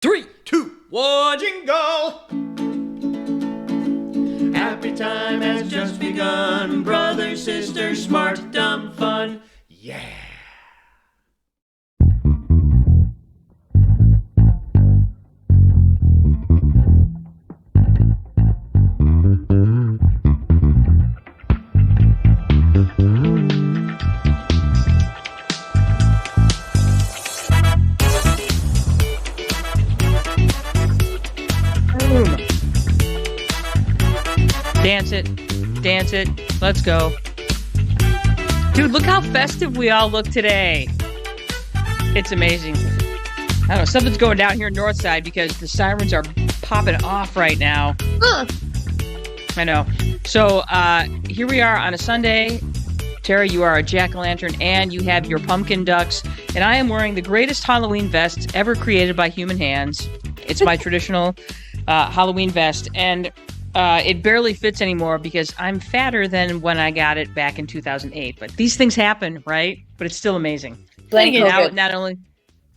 3, 2, 1, jingle! Happy time has just begun. Brother, sister, smart, dumb, fun. Yeah! Dance it, let's go. Dude, look how festive we all look today. It's amazing. I don't know, something's going down here north side because the sirens are popping off right now. I know. So here we are on a Sunday. Tara, you are a jack-o'-lantern and you have your pumpkin ducks. And I am wearing the greatest Halloween vest ever created by human hands. It's my traditional Halloween vest. And it barely fits anymore because I'm fatter than when I got it back in 2008. But these things happen, right? But it's still amazing. Blame COVID. Now, not only,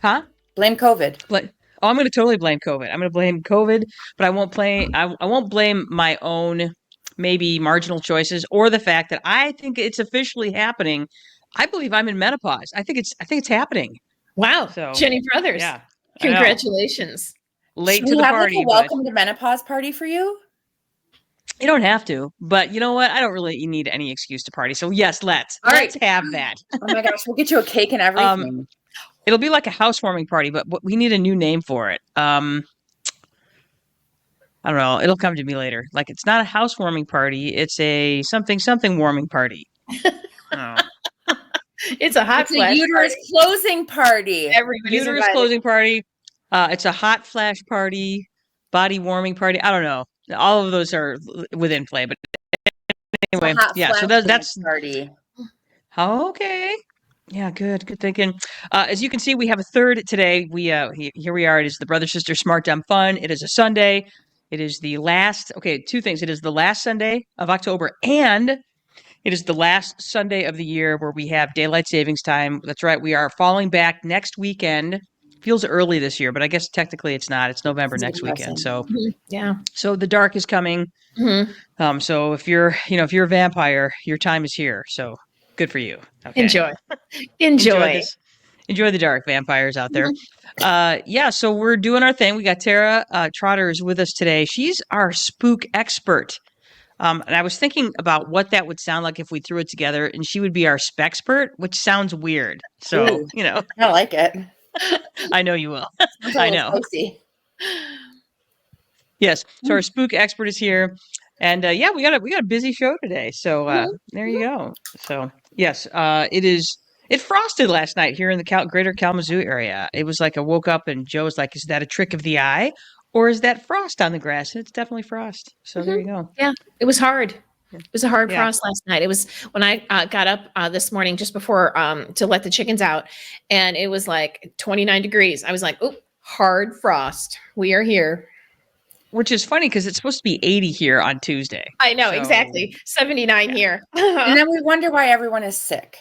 huh? Blame COVID. I'm going to totally blame COVID. I'm going to blame COVID, but I won't blame my own maybe marginal choices or the fact that I think it's officially happening. I believe I'm in menopause. I think it's happening. Wow. So, Jenny Brothers. Yeah. Congratulations. Late Should to we the have party. Like a welcome to menopause party for you? You don't have to, but you know what? I don't really need any excuse to party. So yes, let's have that. Oh my gosh, we'll get you a cake and everything. It'll be like a housewarming party, but we need a new name for it. I don't know. It'll come to me later. Like it's not a housewarming party. It's a something warming party. It's a hot flash uterus closing party. Everybody's uterus closing party. It's a hot flash party, body warming party. I don't know. All of those are within play, but anyway, yeah. So that's party. Okay. Yeah, good thinking. As you can see, we have a third today. We here we are. It is the Brother Sister Smart Dumb Fun. It is a Sunday. It is the last. Okay, two things. It is the last Sunday of October, and it is the last Sunday of the year where we have daylight savings time. That's right. We are falling back next weekend. Feels early this year, but I guess technically it's not. It's November next weekend. So yeah. So the dark is coming. Mm-hmm. So if you're a vampire, your time is here. So good for you. Okay. Enjoy the dark, vampires out there. Yeah. So we're doing our thing. We got Tara Trotter is with us today. She's our spook expert. And I was thinking about what that would sound like if we threw it together, and she would be our spexpert, which sounds weird. So Ooh, I like it. I know you will. I know. Spicy. Yes. So our spook expert is here, and yeah, we got a busy show today. So there you go. So yes, it frosted last night here in the greater Kalamazoo area. It was like I woke up and Joe was like, "Is that a trick of the eye, or is that frost on the grass?" And it's definitely frost. So there you go. Yeah, it was hard. It was a hard frost last night. It was when I got up this morning just before to let the chickens out, and it was like 29 degrees. I was like, "Oh, hard frost. We are here." Which is funny because it's supposed to be 80 here on Tuesday. I know, exactly. 79 here. And then we wonder why everyone is sick.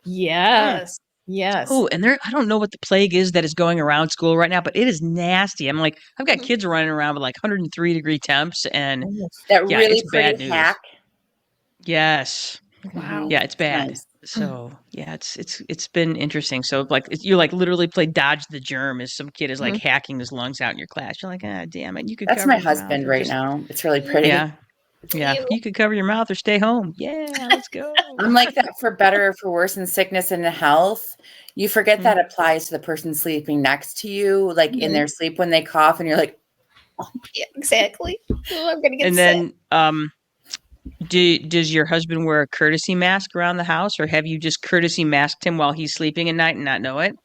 Yes. Yes. Oh, and I don't know what the plague is that is going around school right now, but it is nasty. I'm like, I've got kids running around with like 103-degree temps, and that really it's bad pretty news. hack. Yes. Wow. Yeah, it's bad. Nice. So yeah, it's been interesting. So like you like literally play dodge the germ as some kid is like hacking his lungs out in your class. You're like, ah, damn it, you could. That's cover my your husband mouth right now. It's really pretty. Yeah, you could cover your mouth or stay home. Yeah, let's go. I'm like that for better or for worse in sickness and in health. You forget that applies to the person sleeping next to you, like in their sleep when they cough, and you're like, oh, yeah, exactly. Oh, I'm gonna get and sick. then does your husband wear a courtesy mask around the house, or have you just courtesy masked him while he's sleeping at night and not know it?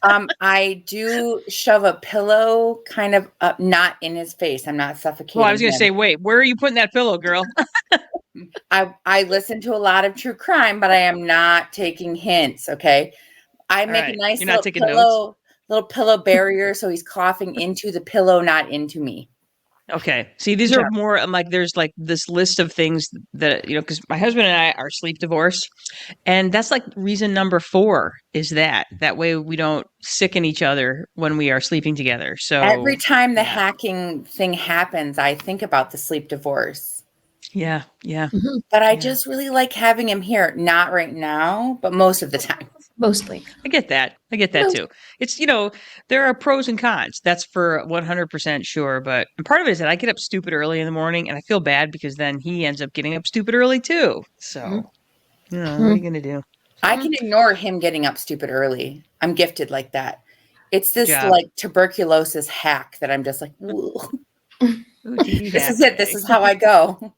I do shove a pillow kind of up, not in his face. I'm not suffocating. Well, I was going to say, wait, where are you putting that pillow, girl? I listen to a lot of true crime, but I am not taking hints. Okay. I make a nice little pillow barrier. So he's coughing into the pillow, not into me. Okay. See, these are more like there's like this list of things that, because my husband and I are sleep divorced. And that's like reason number 4 is that way we don't sicken each other when we are sleeping together. So Every time the yeah. hacking thing happens, I think about the sleep divorce. Yeah. Yeah. But I Yeah. just really like having him here. Not right now, but most of the time. Mostly. I get that. I get that too. It's, there are pros and cons. That's for 100% sure. But part of it is that I get up stupid early in the morning and I feel bad because then he ends up getting up stupid early too. So, what are you going to do? I can ignore him getting up stupid early. I'm gifted like that. It's Good this job. like tuberculosis hack that I'm just like, ooh, Ooh, TB this hack. is it. This is how I go.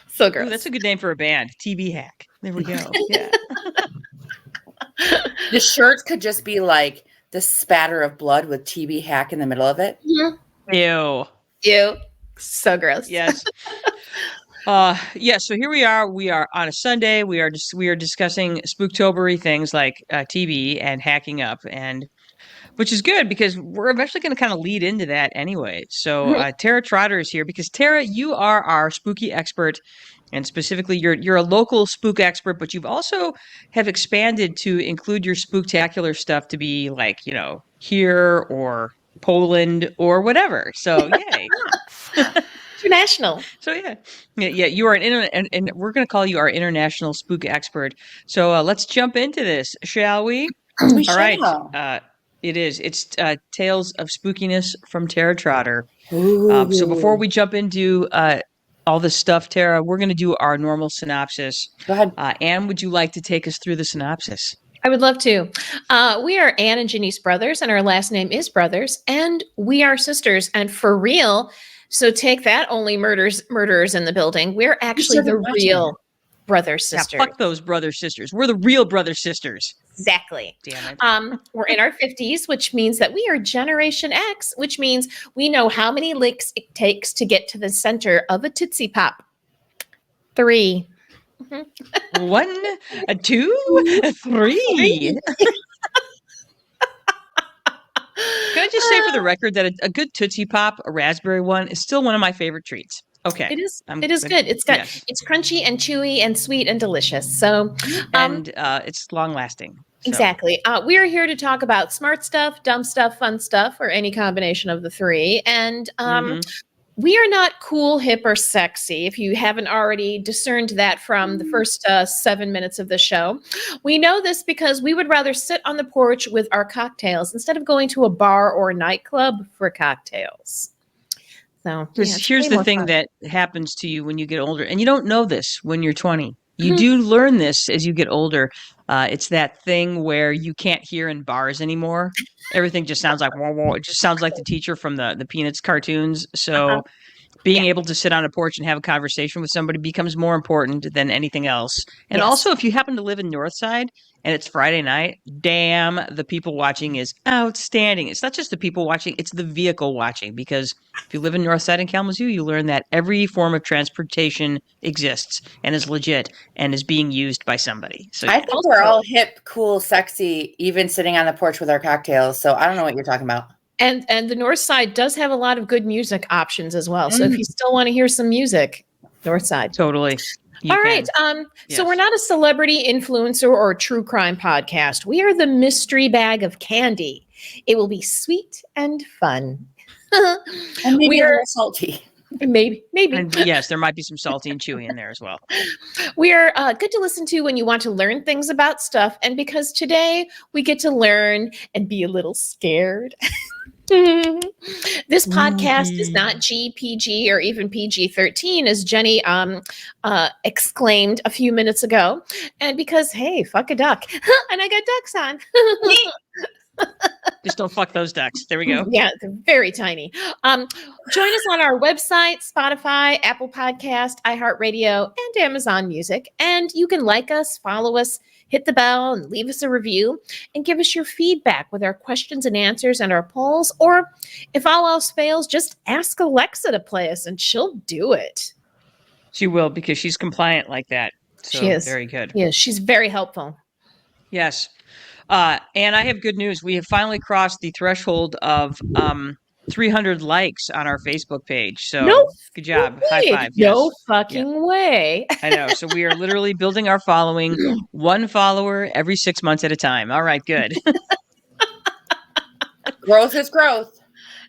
So Ooh, gross. that's a good name for a band. TB hack. There we go. Yeah. The shirt could just be like the spatter of blood with TB hack in the middle of it. Ew. Ew. So gross. Yes. Yeah, so here we are. We are on a Sunday. We are discussing spooktobery things like TB and hacking up, and which is good because we're eventually going to kind of lead into that anyway. So Tara Trotter is here because Tara, you are our spooky expert, and specifically you're a local spook expert, but you've also have expanded to include your spooktacular stuff to be like here or Poland or whatever. So yay. International. So yeah, you are and we're going to call you our international spook expert. So let's jump into this, shall we? We All right. shall. It's Tales of Spookiness from Tara Trotter. Ooh. So before we jump into all this stuff, Tara, we're going to do our normal synopsis. Go ahead. Anne, would you like to take us through the synopsis? I would love to. We are Anne and Janice Brothers, and our last name is Brothers, and we are sisters, and for real. So take that, only murderers in the building. We're actually the real brother sisters. Yeah, fuck those brother sisters. We're the real brother sisters. Exactly. Damn it. We're in our 50s, which means that we are Generation X, which means we know how many licks it takes to get to the center of a Tootsie Pop. 3. 1, 2, 3. Can I just say for the record that a good Tootsie Pop, a raspberry one, is still one of my favorite treats. Okay. It is good. It's crunchy and chewy and sweet and delicious. So and it's long lasting. So. Exactly. We are here to talk about smart stuff, dumb stuff, fun stuff, or any combination of the 3. And we are not cool, hip, or sexy, if you haven't already discerned that from the first 7 minutes of the show. We know this because we would rather sit on the porch with our cocktails instead of going to a bar or a nightclub for cocktails. So here's the thing that happens to you when you get older, and you don't know this when you're 20. You do learn this as you get older. It's that thing where you can't hear in bars anymore. Everything just sounds like whoa, whoa. It just sounds like the teacher from the Peanuts cartoons. So being able to sit on a porch and have a conversation with somebody becomes more important than anything else. And also, if you happen to live in Northside and it's Friday night, damn, the people watching is outstanding. It's not just the people watching, it's the vehicle watching. Because if you live in Northside and Kalamazoo, you learn that every form of transportation exists and is legit and is being used by somebody. So I think we're all hip, cool, sexy, even sitting on the porch with our cocktails. So I don't know what you're talking about. And the North Side does have a lot of good music options as well. So if you still want to hear some music, North Side. Totally. All right. So we're not a celebrity influencer or a true crime podcast. We are the mystery bag of candy. It will be sweet and fun. And maybe a little salty. Maybe. And yes, there might be some salty and chewy in there as well. We are good to listen to when you want to learn things about stuff. And because today we get to learn and be a little scared. This podcast is not GPG or even PG-13, as Jenny exclaimed a few minutes ago. And because, hey, fuck a duck. And I got ducks on. Just don't fuck those ducks. There we go. Yeah, they're very tiny. Join us on our website, Spotify, Apple Podcast, iHeartRadio, and Amazon Music. And you can like us, follow us, hit the bell, and leave us a review, and give us your feedback with our questions and answers and our polls. Or if all else fails, just ask Alexa to play us, and she'll do it. She will, because she's compliant like that. So she is. Very good. Yeah, she's very helpful. Yes. And I have good news. We have finally crossed the threshold of 300 likes on our Facebook page. So No good job. way. High five. No Yes. fucking way. I know. So we are literally building our following, one follower every 6 months at a time. All right, good. Growth is growth.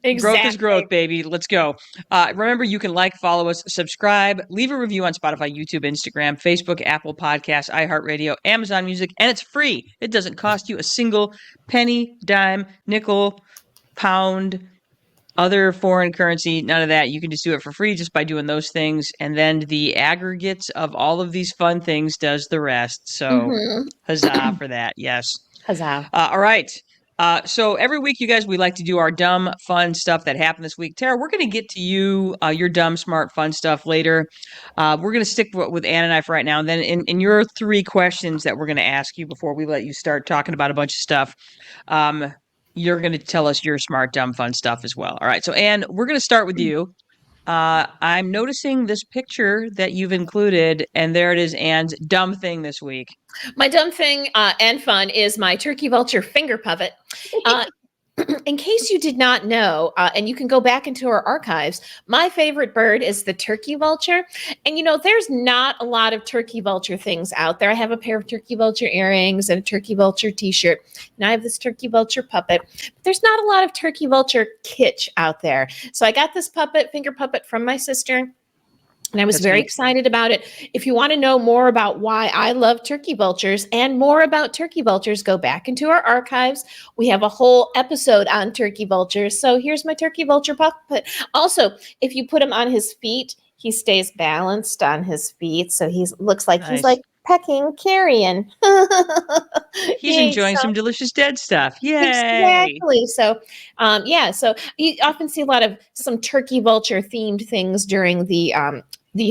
Exactly. Growth is growth, baby. Let's go. Remember, you can like, follow us, subscribe, leave a review on Spotify, YouTube, Instagram, Facebook, Apple Podcasts, iHeartRadio, Amazon Music, and it's free. It doesn't cost you a single penny, dime, nickel, pound, other foreign currency, none of that. You can just do it for free just by doing those things. And then the aggregates of all of these fun things does the rest. So huzzah for that. Yes. Huzzah. All right. So every week, you guys, we like to do our dumb, fun stuff that happened this week. Tara, we're going to get to you, your dumb, smart, fun stuff later. We're going to stick with Ann and I for right now. And then in your 3 questions that we're going to ask you before we let you start talking about a bunch of stuff, you're going to tell us your smart, dumb, fun stuff as well. All right. So, Ann, we're going to start with you. I'm noticing this picture that you've included, and there it is, Ann's dumb thing this week. My dumb thing and fun is my turkey vulture finger puppet. In case you did not know, and you can go back into our archives, my favorite bird is the turkey vulture. And, there's not a lot of turkey vulture things out there. I have a pair of turkey vulture earrings and a turkey vulture t-shirt. And I have this turkey vulture puppet. But there's not a lot of turkey vulture kitsch out there. So I got this finger puppet from my sister. And I was very excited about it. If you want to know more about why I love turkey vultures and more about turkey vultures, go back into our archives. We have a whole episode on turkey vultures. So here's my turkey vulture puppet. Also, if you put him on his feet, he stays balanced on his feet. So he looks like he's like pecking carrion. He's enjoying some delicious dead stuff. Yay! Exactly. So, so you often see a lot of some turkey vulture themed things during the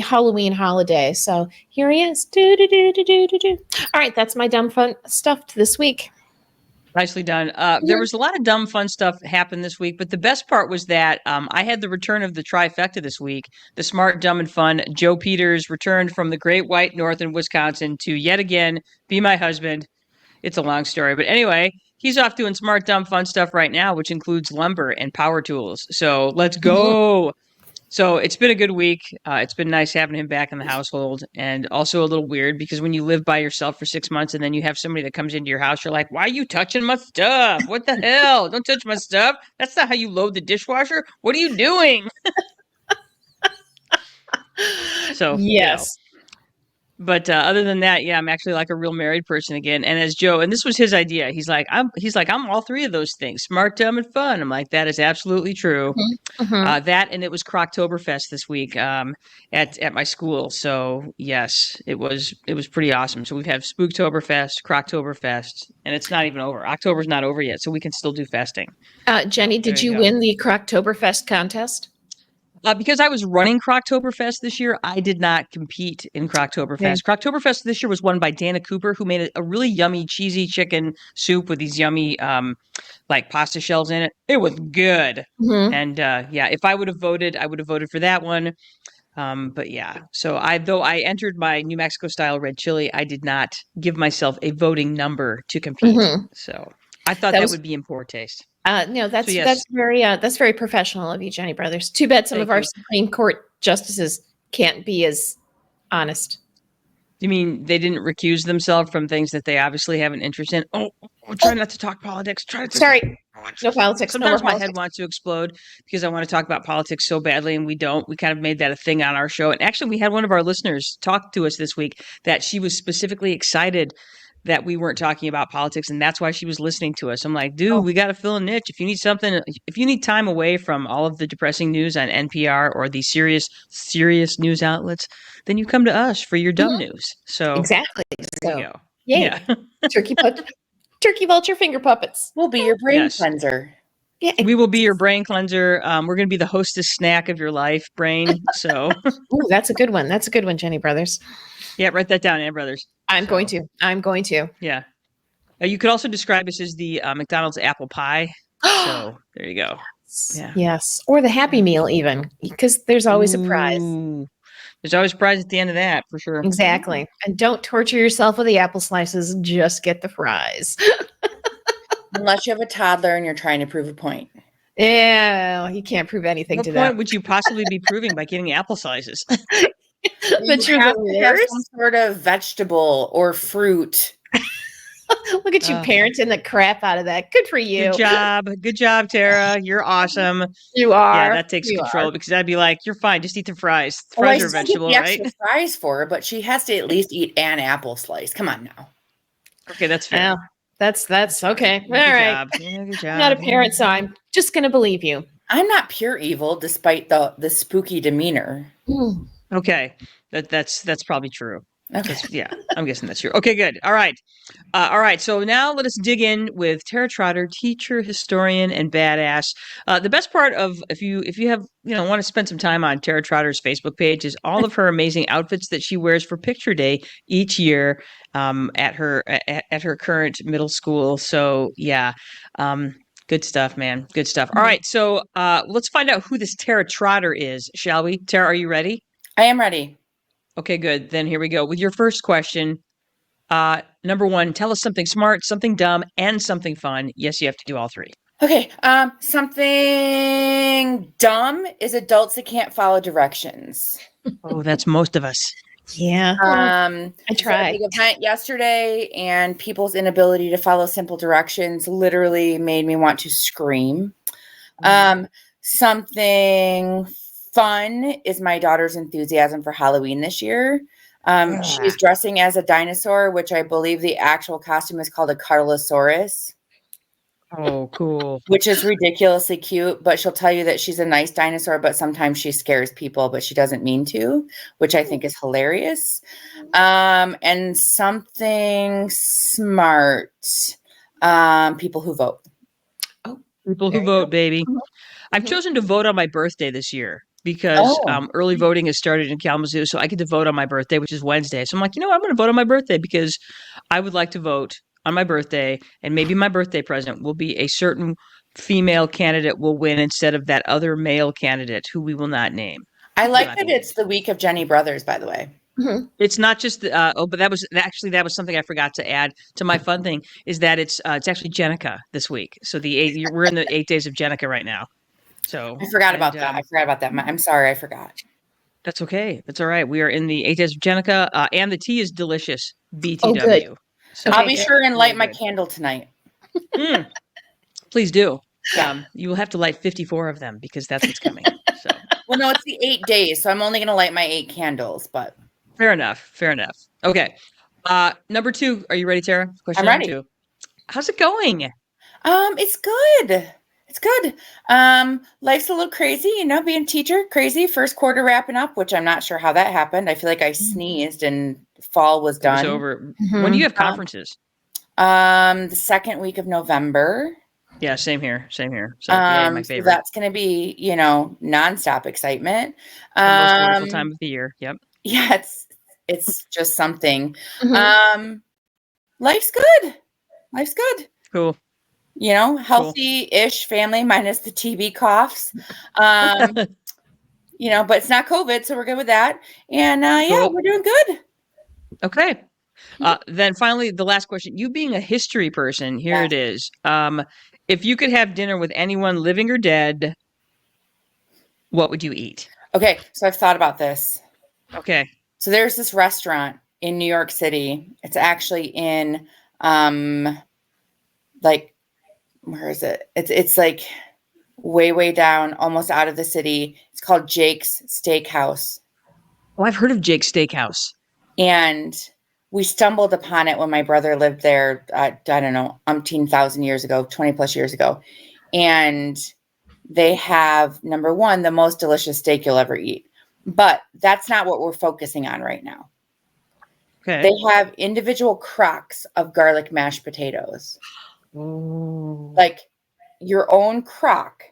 Halloween holiday. So here he is. All right, that's my dumb fun stuff this week. Nicely done. There was a lot of dumb fun stuff happen this week, but the best part was that I had the return of the trifecta this week. The smart, dumb, and fun. Joe Peters returned from the Great White North in Wisconsin to yet again be my husband. It's a long story, but anyway, he's off doing smart, dumb, fun stuff right now, which includes lumber and power tools. So let's go. So it's been a good week. It's been nice having him back in the household, and also a little weird because when you live by yourself for 6 months and then you have somebody that comes into your house, you're like, why are you touching my stuff? What the hell? Don't touch my stuff. That's not how you load the dishwasher. What are you doing? So, yes. But other than that, yeah, I'm actually like a real married person again. And as Joe, and this was his idea. He's like, I'm all 3 of those things: smart, dumb, and fun. I'm like, that is absolutely true. That, and it was Croctoberfest this week at my school. So yes, it was pretty awesome. So we've had Spooktoberfest, Croctoberfest, and it's not even over. October's not over yet, so we can still do festing. Jenny, did you win the Croctoberfest contest? Because I was running Croctoberfest this year, I did not compete in Croctoberfest. Yeah. Croctoberfest this year was won by Dana Cooper, who made a really yummy cheesy chicken soup with these yummy like pasta shells in it. It was good. And if I would have voted, I would have voted for that one. But yeah, so though I entered my New Mexico style red chili, I did not give myself a voting number to compete. So I thought that would be in poor taste. No, that's very professional of you, Jenny Brothers. Too bad some of our Supreme Court justices can't be as honest. You mean they didn't recuse themselves from things that they obviously have an interest in? Try not to talk politics. Sorry, no politics. Sometimes my head wants to explode because I want to talk about politics so badly, and we don't. We kind of made that a thing on our show. And actually, we had one of our listeners talk to us this week that she was specifically excited that we weren't talking about politics, and that's why she was listening to us. I'm like, dude, we got to fill a niche. If you need something, if you need time away from all of the depressing news on NPR or the serious news outlets, then you come to us for your dumb news. So exactly. There you go. Yay. Yeah. Turkey vulture finger puppets. We'll be your brain cleanser. Yeah. We will be your brain cleanser. We're going to be the hostess snack of your life, brain. So Ooh, that's a good one. That's a good one, Jenny Brothers. Yeah, write that down, Ann Brothers. I'm going to. Yeah. You could also describe us as the McDonald's apple pie. So there you go. Yeah. Yes. Or the Happy Meal even, because there's always a prize. There's always a prize at the end of that, for sure. Exactly. And don't torture yourself with the apple slices. Just get the fries. Unless you have a toddler and you're trying to prove a point. Yeah, you can't prove anything What to point them. would you possibly be proving by getting apple sizes? That You you're have the to have worst. some sort of vegetable or fruit. Look at you parenting the crap out of that. Good for you. Good job, Tara. You're awesome. You are. Yeah, that takes You control are. because I'd be like, "You're fine. Just eat the fries. Oh, I Fries are a still get vegetable, the right?" extra fries for her, but she has to at least eat an apple slice. Come on now. Okay, that's fair. Well, that's okay. All Good right. job. Yeah, good job. I'm not a parent, so I'm just gonna believe you. I'm not pure evil, despite the spooky demeanor. Okay, that's probably true. Okay. Yeah, I'm guessing that's true. Okay, good. All right. So now let us dig in with Tara Trotter, teacher, historian, and badass. The best part of if you have want to spend some time on Tara Trotter's Facebook page is all of her amazing outfits that she wears for Picture Day each year at her current middle school. So yeah, good stuff, man. Good stuff. All right, so let's find out who this Tara Trotter is, shall we? Tara, are you ready? I am ready. Okay, good. Then here we go with your first question. Number one, tell us something smart, something dumb, and something fun. Yes, you have to do all three. Okay. Something dumb is adults that can't follow directions. Oh, that's most of us. Yeah. I tried. a big event yesterday, and people's inability to follow simple directions literally made me want to scream. Something fun is my daughter's enthusiasm for Halloween this year. She's dressing as a dinosaur, which I believe the actual costume is called a Carlosaurus. Oh, cool. Which is ridiculously cute, but she'll tell you that she's a nice dinosaur, but sometimes she scares people, but she doesn't mean to, which I think is hilarious. And something smart, people who vote. Oh, people who vote, baby. I've chosen to vote on my birthday this year because early voting has started in Kalamazoo, so I get to vote on my birthday, which is Wednesday. So I'm like, you know what? I'm going to vote on my birthday because I would like to vote on my birthday, and maybe my birthday present will be a certain female candidate will win instead of that other male candidate who we will not name. I like that it's the week of Jenny Brothers, by the way. It's not just but that was something I forgot to add to my fun thing is that it's actually Jenica this week. So we're in the 8 days of Jenica right now. So I forgot about that. I'm sorry, I forgot. That's okay. That's all right. We are in the 8 days of Jenica, and the tea is delicious. BTW. Oh, good. So I'll be sure and light my good. candle tonight. Please do. You will have to light 54 of them because that's what's coming. So Well, no, it's the 8 days, so I'm only going to light my 8 candles, but fair enough. Okay. Number two. Are you ready, Tara? Question I'm number ready. 2. How's it going? It's good. It's good. Life's a little crazy, being a teacher, crazy. First quarter wrapping up, which I'm not sure how that happened. I feel like I sneezed and fall was done. It's over. When do you have conferences? The second week of November. Yeah, same here. So yay, my favorite. So that's going to be, nonstop excitement. The most wonderful time of the year. Yep. Yeah, it's just something. Life's good. Cool. Healthy-ish family minus the TB coughs. But it's not COVID, so we're good with that. And Cool. we're doing good. Okay. Then finally, the last question. You being a history person, here it is. If you could have dinner with anyone living or dead, what would you eat? Okay, so I've thought about this. Okay. So there's this restaurant in New York City. It's actually in where is it? It's like way down, almost out of the city. It's called Jake's Steakhouse. Oh, I've heard of Jake's Steakhouse. And we stumbled upon it when my brother lived there, I don't know, umpteen thousand years ago, 20 plus years ago. And they have, number one, the most delicious steak you'll ever eat. But that's not what we're focusing on right now. Okay. They have individual crocks of garlic mashed potatoes. Oh. Like your own crock.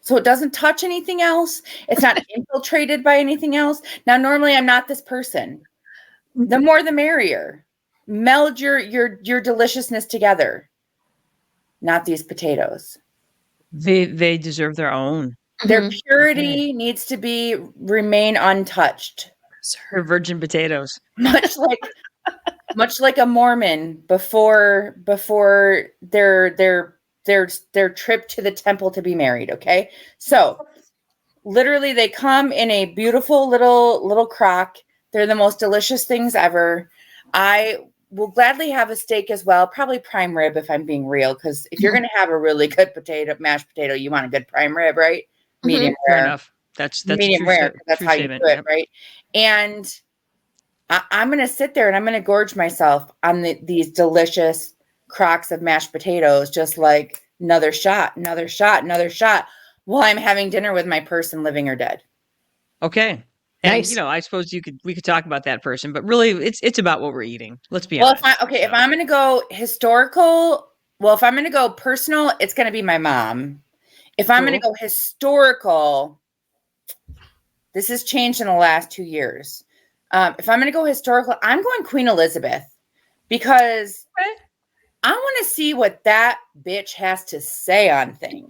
So it doesn't touch anything else. It's not infiltrated by anything else. Now, normally I'm not this person. The more the merrier. Meld your deliciousness together. Not these potatoes. They deserve their own. Their purity needs to remain untouched. Her virgin potatoes. Much like a Mormon before they're their trip to the temple to be married. Okay. So literally they come in a beautiful little crock. They're the most delicious things ever. I will gladly have a steak as well, probably prime rib if I'm being real, because if you're going to have a really good mashed potato, you want a good prime rib, right? Medium Fair rare. enough. That's Medium a rare. That's true how statement. you do it, Yep. right? And I'm going to sit there and I'm going to gorge myself on these delicious crocks of mashed potatoes, just like another shot, while I'm having dinner with my person, living or dead. Okay. And Nice. I suppose we could talk about that person, but really it's about what we're eating. Let's be Well, honest. if I'm going to go historical, if I'm going to go personal, it's going to be my mom. If I'm going to go historical, this has changed in the last 2 years. If I'm going to go historical, I'm going Queen Elizabeth, because I want to see what that bitch has to say on things.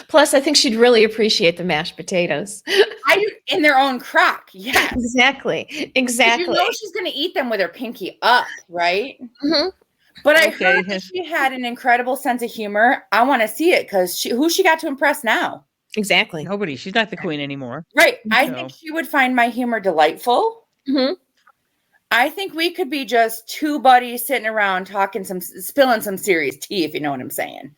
Plus, I think she'd really appreciate the mashed potatoes. In their own crock. Yes. Exactly. You know she's going to eat them with her pinky up, right? Mhm. But I heard that she had an incredible sense of humor. I want to see it, because who she got to impress now? Exactly. Nobody. She's not the queen anymore. Right. I think she would find my humor delightful. Mm-hmm. I think we could be just two buddies sitting around spilling some serious tea, if you know what I'm saying.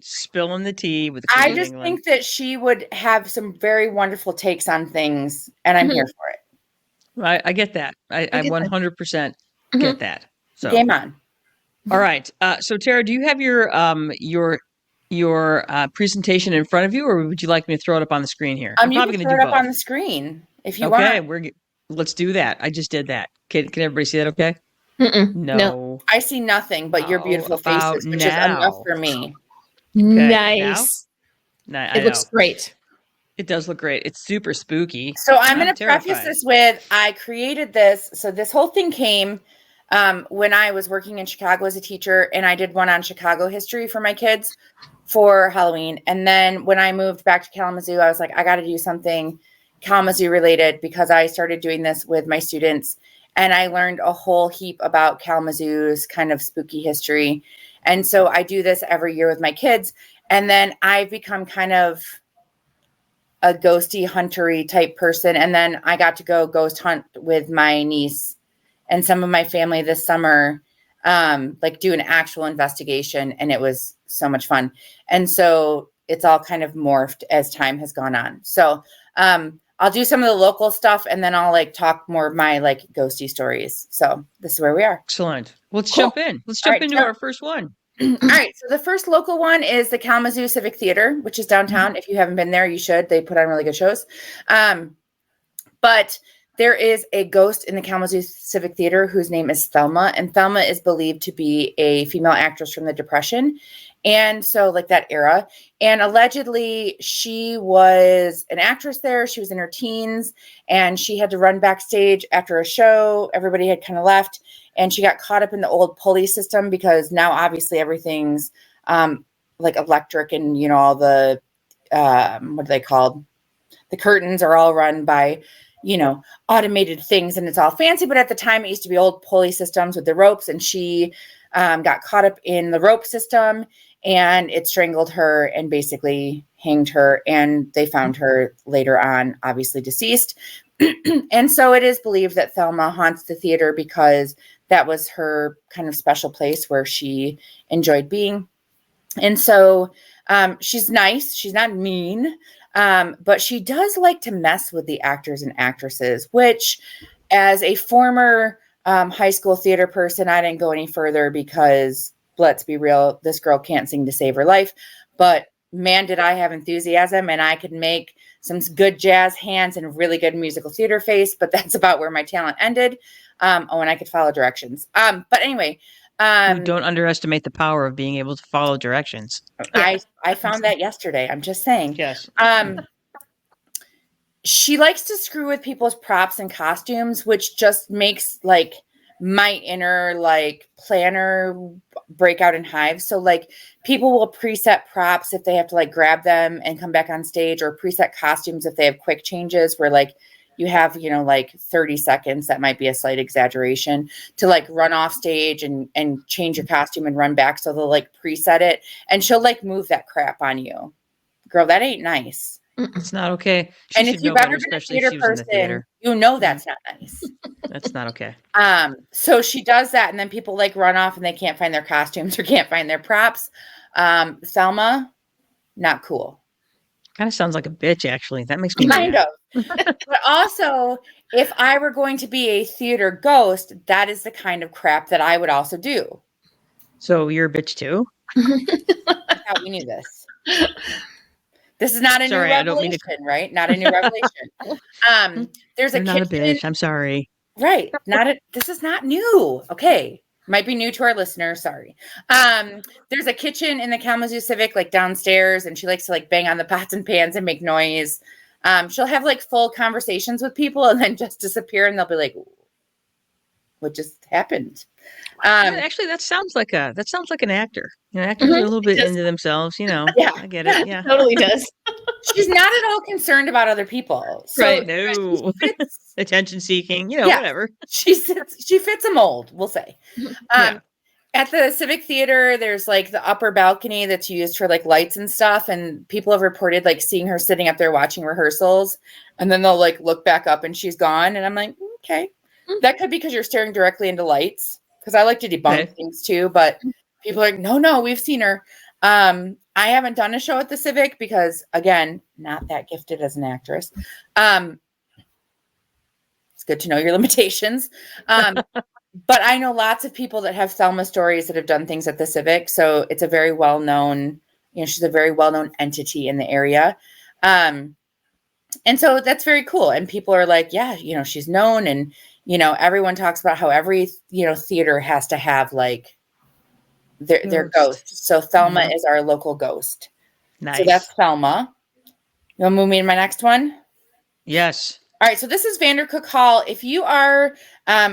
Spilling the tea with the I Queen of just England. think that she would have some very wonderful takes on things, and I'm here for it. I get that. I 100% get that. So game on. All right. So Tara, do you have your presentation in front of you, or would you like me to throw it up on the screen here? I'm probably going to throw it up on the screen if you want. Okay, let's do that. I just did that. Can everybody see that? Okay. No. I see nothing but your beautiful faces, which is enough for me. Okay, nice. It looks great. It does look great. It's super spooky. So I'm going to preface this with, I created this. So this whole thing came when I was working in Chicago as a teacher, and I did one on Chicago history for my kids for Halloween. And then when I moved back to Kalamazoo, I was like, I got to do something Kalamazoo related, because I started doing this with my students, and I learned a whole heap about Kalamazoo's kind of spooky history. And so I do this every year with my kids. And then I've become kind of a ghosty huntery type person. And then I got to go ghost hunt with my niece and some of my family this summer, like do an actual investigation. And it was so much fun. And so it's all kind of morphed as time has gone on. So I'll do some of the local stuff, and then I'll like talk more of my like ghosty stories. So this is where we are. Excellent. Let's jump in. Let's jump into our first one. All right. So the first local one is the Kalamazoo Civic Theater, which is downtown. If you haven't been there, you should. They put on really good shows. But there is a ghost in the Kalamazoo Civic Theater whose name is Thelma. And Thelma is believed to be a female actress from the Depression. And so like that era. And allegedly she was an actress there. She was in her teens, and she had to run backstage after a show. Everybody had kind of left, and she got caught up in the old pulley system, because now obviously everything's like electric, and all the what are they called? The curtains are all run by automated things, and it's all fancy. But at the time it used to be old pulley systems with the ropes, and she got caught up in the rope system, and it strangled her and basically hanged her. And they found her later on, obviously deceased. And so it is believed that Thelma haunts the theater because that was her kind of special place where she enjoyed being. And so she's nice. She's not mean. But she does like to mess with the actors and actresses, which as a former high school theater person, I didn't go any further, because let's be real, this girl can't sing to save her life. But man, did I have enthusiasm, and I could make some good jazz hands and a really good musical theater face. But that's about where my talent ended. And I could follow directions. But anyway. Don't underestimate the power of being able to follow directions. I found that yesterday. I'm just saying. Yes. She likes to screw with people's props and costumes, which just makes like my inner like planner break out in hives. So like people will preset props if they have to like grab them and come back on stage, or preset costumes if they have quick changes where like you have, like 30 seconds, that might be a slight exaggeration, to like run off stage and change your costume and run back. So they'll like preset it, and she'll like move that crap on you. Girl, that ain't nice. It's not okay. She And if should you've know better, ever been a especially if theater she was in the person, theater. that's not nice. That's not okay. So she does that, and then people like run off and they can't find their costumes or can't find their props. Thelma, not cool. Kind of sounds like a bitch, actually. That makes me Kind mad. of. But also, if I were going to be a theater ghost, that is the kind of crap that I would also do. So you're a bitch too? How we knew this. This is not a new revelation, right? Not a new revelation. There's You're a not a kitchen. bitch. I'm sorry. Right. This is not new. Okay. Might be new to our listeners. Sorry. There's a kitchen in the Kalamazoo Civic, like downstairs, and she likes to like bang on the pots and pans and make noise. She'll have like full conversations with people and then just disappear, and they'll be like, what just happened? Actually, that sounds like an actor. Actors are a little bit into themselves, Yeah, I get it. Yeah. Totally does. She's not at all concerned about other people. So Right. No. Attention seeking, Yeah. whatever. She fits a mold, we'll say. Yeah. At the Civic Theater, there's like the upper balcony that's used for like lights and stuff. And people have reported like seeing her sitting up there watching rehearsals. And then they'll like look back up and she's gone. And I'm like, okay. That could be because you're staring directly into lights. Because I like to debunk things too. But people are like, no, we've seen her. I haven't done a show at the Civic because, again, not that gifted as an actress. It's good to know your limitations. But I know lots of people that have Thelma stories that have done things at the Civic. So it's a very well-known, she's a very well-known entity in the area. And so that's very cool. And people are like, yeah, she's known. And, everyone talks about how every, theater has to have like their ghost. So Thelma is our local ghost. Nice. So that's Thelma. You want to move me to my next one? Yes. All right, so this is Vandercook Hall. If you are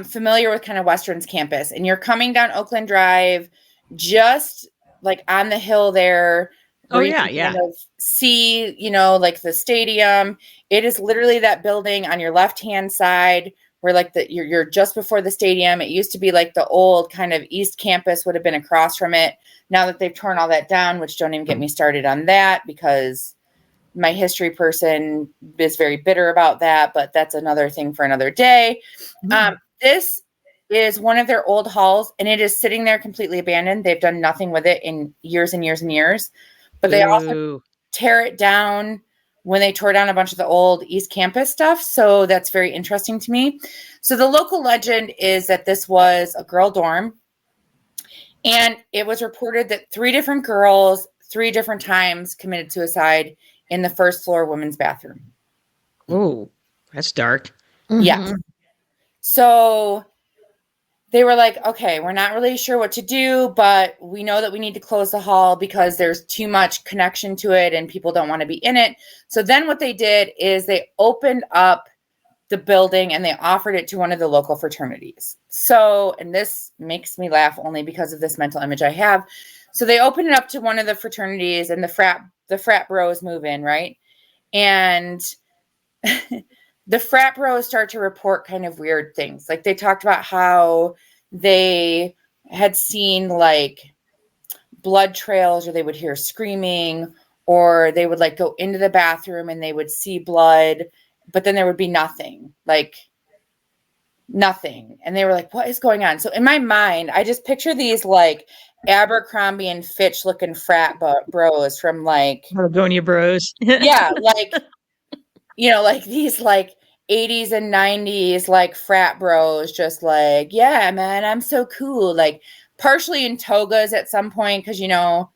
familiar with kind of Western's campus and you're coming down Oakland Drive, just like on the hill there, Oh, you can kind of see, like the stadium. It is literally that building on your left-hand side where like you're just before the stadium. It used to be like the old kind of East Campus would have been across from it. Now that they've torn all that down, which don't even get me started on that because my history person is very bitter about that, but that's another thing for another day. This is one of their old halls, and it is sitting there completely abandoned. They've done nothing with it in years and years and years, but they also tear it down when they tore down a bunch of the old East Campus stuff. So that's very interesting to me. So the local legend is that this was a girl dorm, and it was reported that 3 different girls, 3 different times committed suicide in the first floor women's bathroom. Oh, that's dark. Yeah. So they were like, okay, we're not really sure what to do, but we know that we need to close the hall because there's too much connection to it and people don't want to be in it. So then what they did is they opened up the building and they offered it to one of the local fraternities. So, and this makes me laugh only because of this mental image I have. So they opened it up to one of the fraternities and the frat bros move in, right? And the frat bros start to report kind of weird things. Like they talked about how they had seen like blood trails, or they would hear screaming, or they would like go into the bathroom and they would see blood, but then there would be nothing. And they were like, what is going on? So in my mind, I just picture these like Abercrombie and Fitch looking frat bros from like Patagonia Bros. Yeah, like like these like 80s and 90s like frat bros, just like, yeah, man, I'm so cool. Like partially in togas at some point, because you got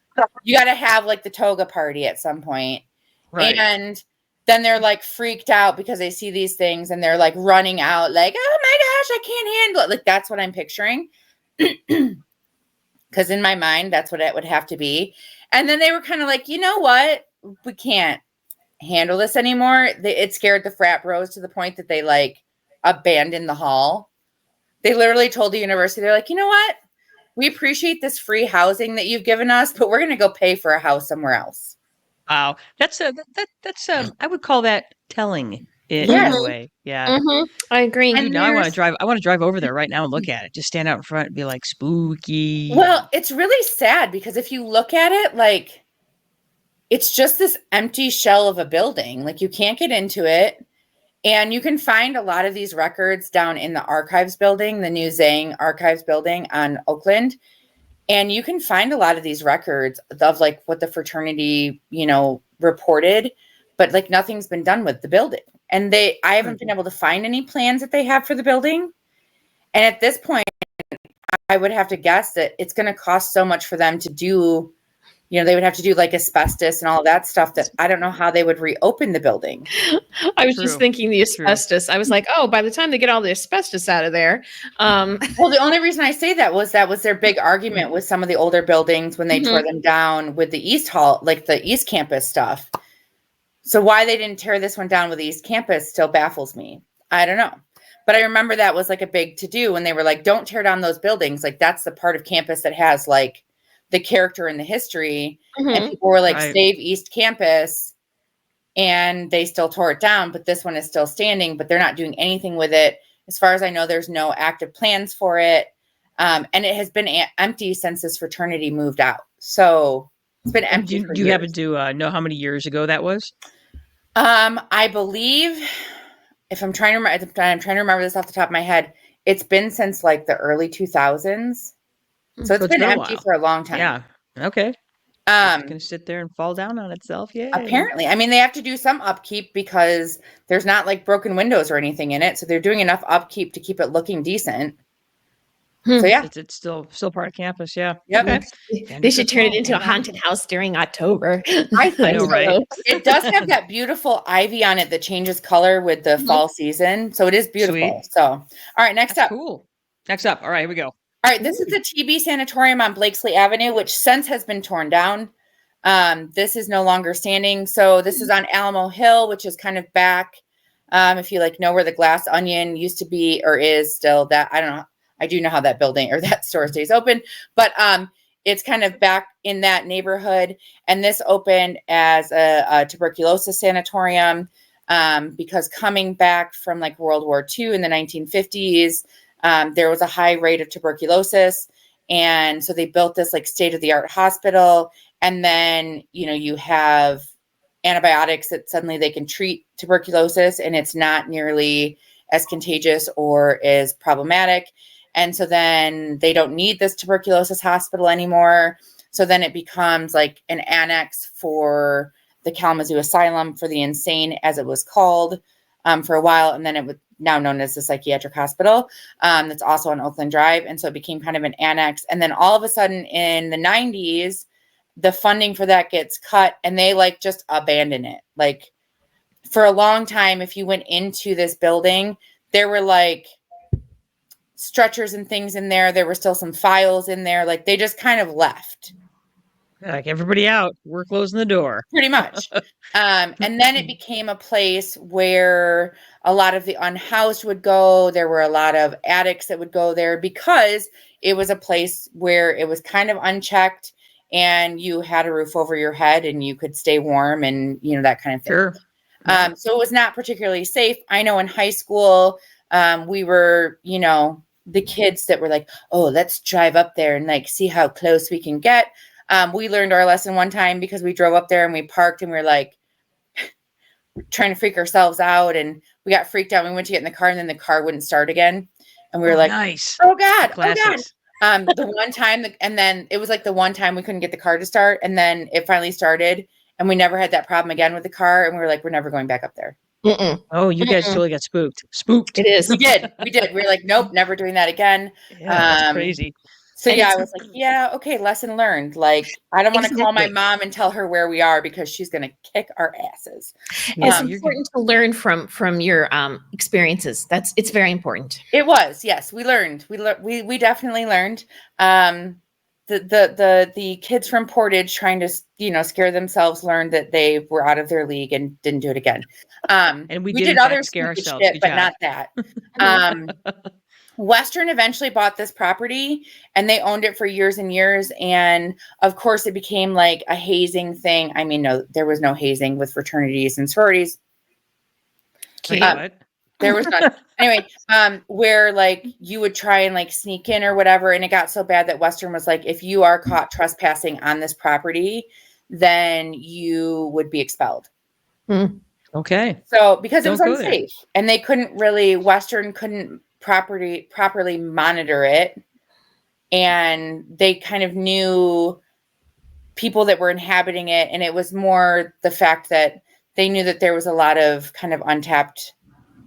to have like the toga party at some point. Right. And then they're like freaked out because they see these things and they're like running out, like, oh my gosh, I can't handle it. Like that's what I'm picturing. Because in my mind, that's what it would have to be. And then they were kind of like, you know what? We can't handle this anymore. It scared the frat bros to the point that they like abandoned the hall. They literally told the university, they're like, you know what? We appreciate this free housing that you've given us, but we're going to go pay for a house somewhere else. Wow. That's I would call that telling, in a way. Yeah. I agree. Dude, And now I want to there's drive. I want to drive over there right now and look at it. Just stand out in front and be like spooky. Well, it's really sad because if you look at it, like it's just this empty shell of a building. Like you can't get into it. And you can find a lot of these records down in the archives building, the new Zhang archives building on Oakland. And you can find a lot of these records of like what the fraternity, reported, but like nothing's been done with the building. And I haven't been able to find any plans that they have for the building. And at this point, I would have to guess that it's going to cost so much for them to do, they would have to do like asbestos and all of that stuff that I don't know how they would reopen the building. I was just thinking the asbestos. I was like, oh, by the time they get all the asbestos out of there. Well, the only reason I say that was their big argument with some of the older buildings when they tore them down with the East Hall, like the East Campus stuff. So why they didn't tear this one down with the East Campus still baffles me. I don't know. But I remember that was like a big to-do when they were like, don't tear down those buildings. Like that's the part of campus that has like the character and the history. And people were like, save East Campus. And they still tore it down, but this one is still standing, but they're not doing anything with it. As far as I know, there's no active plans for it. And it has been empty since this fraternity moved out. So it's been empty. Do you happen to know how many years ago that was? I believe I'm trying to remember this off the top of my head. It's been since like the early 2000s. So it's been empty for a long time. Yeah. Okay. It's gonna sit there and fall down on itself. Yeah. Apparently. I mean, they have to do some upkeep because there's not like broken windows or anything in it. So they're doing enough upkeep to keep it looking decent. So yeah. It's still part of campus. Yeah. Yep. Okay. They should turn it into a haunted house during October. I think know, right? It does have that beautiful ivy on it that changes color with the fall season. So it is beautiful. Sweet. So, all right, next up. Cool. Next up. All right, here we go. All right, this is the TB Sanatorium on Blakesley Avenue, which since has been torn down. This is no longer standing. So this is on Alamo Hill, which is kind of back. If you like know where the Glass Onion used to be or is still, that I don't know. I do know how that building or that store stays open, but it's kind of back in that neighborhood. And this opened as a tuberculosis sanatorium because coming back from like World War II in the 1950s, there was a high rate of tuberculosis. And so they built this like state-of-the-art hospital. And then, you have antibiotics that suddenly they can treat tuberculosis and it's not nearly as contagious or as problematic. And so then they don't need this tuberculosis hospital anymore. So then it becomes like an annex for the Kalamazoo Asylum for the Insane, as it was called for a while. And then it was now known as the Psychiatric Hospital that's also on Oakland Drive. And so it became kind of an annex. And then all of a sudden in the 90s, the funding for that gets cut and they like just abandon it. Like for a long time, if you went into this building, there were like stretchers and things in there. There were still some files in there. Like they just kind of left. Like everybody out, we're closing the door. Pretty much. And then it became a place where a lot of the unhoused would go. There were a lot of addicts that would go there because it was a place where it was kind of unchecked and you had a roof over your head and you could stay warm and, that kind of thing. Sure. So it was not particularly safe. I know in high school, we were, the kids that were like, oh, let's drive up there and like see how close we can get. We learned our lesson one time because we drove up there and we parked and we were like trying to freak ourselves out and we got freaked out. We went to get in the car and then the car wouldn't start again. And we were like, nice. Oh God, Classics. oh God. The one time, and then it was like the one time we couldn't get the car to start and then it finally started and we never had that problem again with the car. And we were like, we're never going back up there. Oh, you guys totally got spooked. Spooked. It is. We did. We were like, nope, never doing that again. Yeah, that's crazy. So yeah, I was like, yeah, okay, lesson learned. Like, I don't want to call my mom and tell her where we are because she's going to kick our asses. It's important to learn from your experiences. It's very important. It was, yes, we learned. We definitely learned. The kids from Portage trying to scare themselves learned that they were out of their league and didn't do it again. And we did other scare ourselves, shit, but not that. Western eventually bought this property and they owned it for years and years. And of course it became like a hazing thing. I mean, no, there was no hazing with fraternities and sororities. Cute. What? There was none. Anyway, where like you would try and like sneak in or whatever, and it got so bad that Western was like, if you are caught trespassing on this property, then you would be expelled. Okay. So because it was Don't go there. unsafe, and they couldn't really, Western couldn't properly monitor it, and they kind of knew people that were inhabiting it, and it was more the fact that they knew that there was a lot of kind of untapped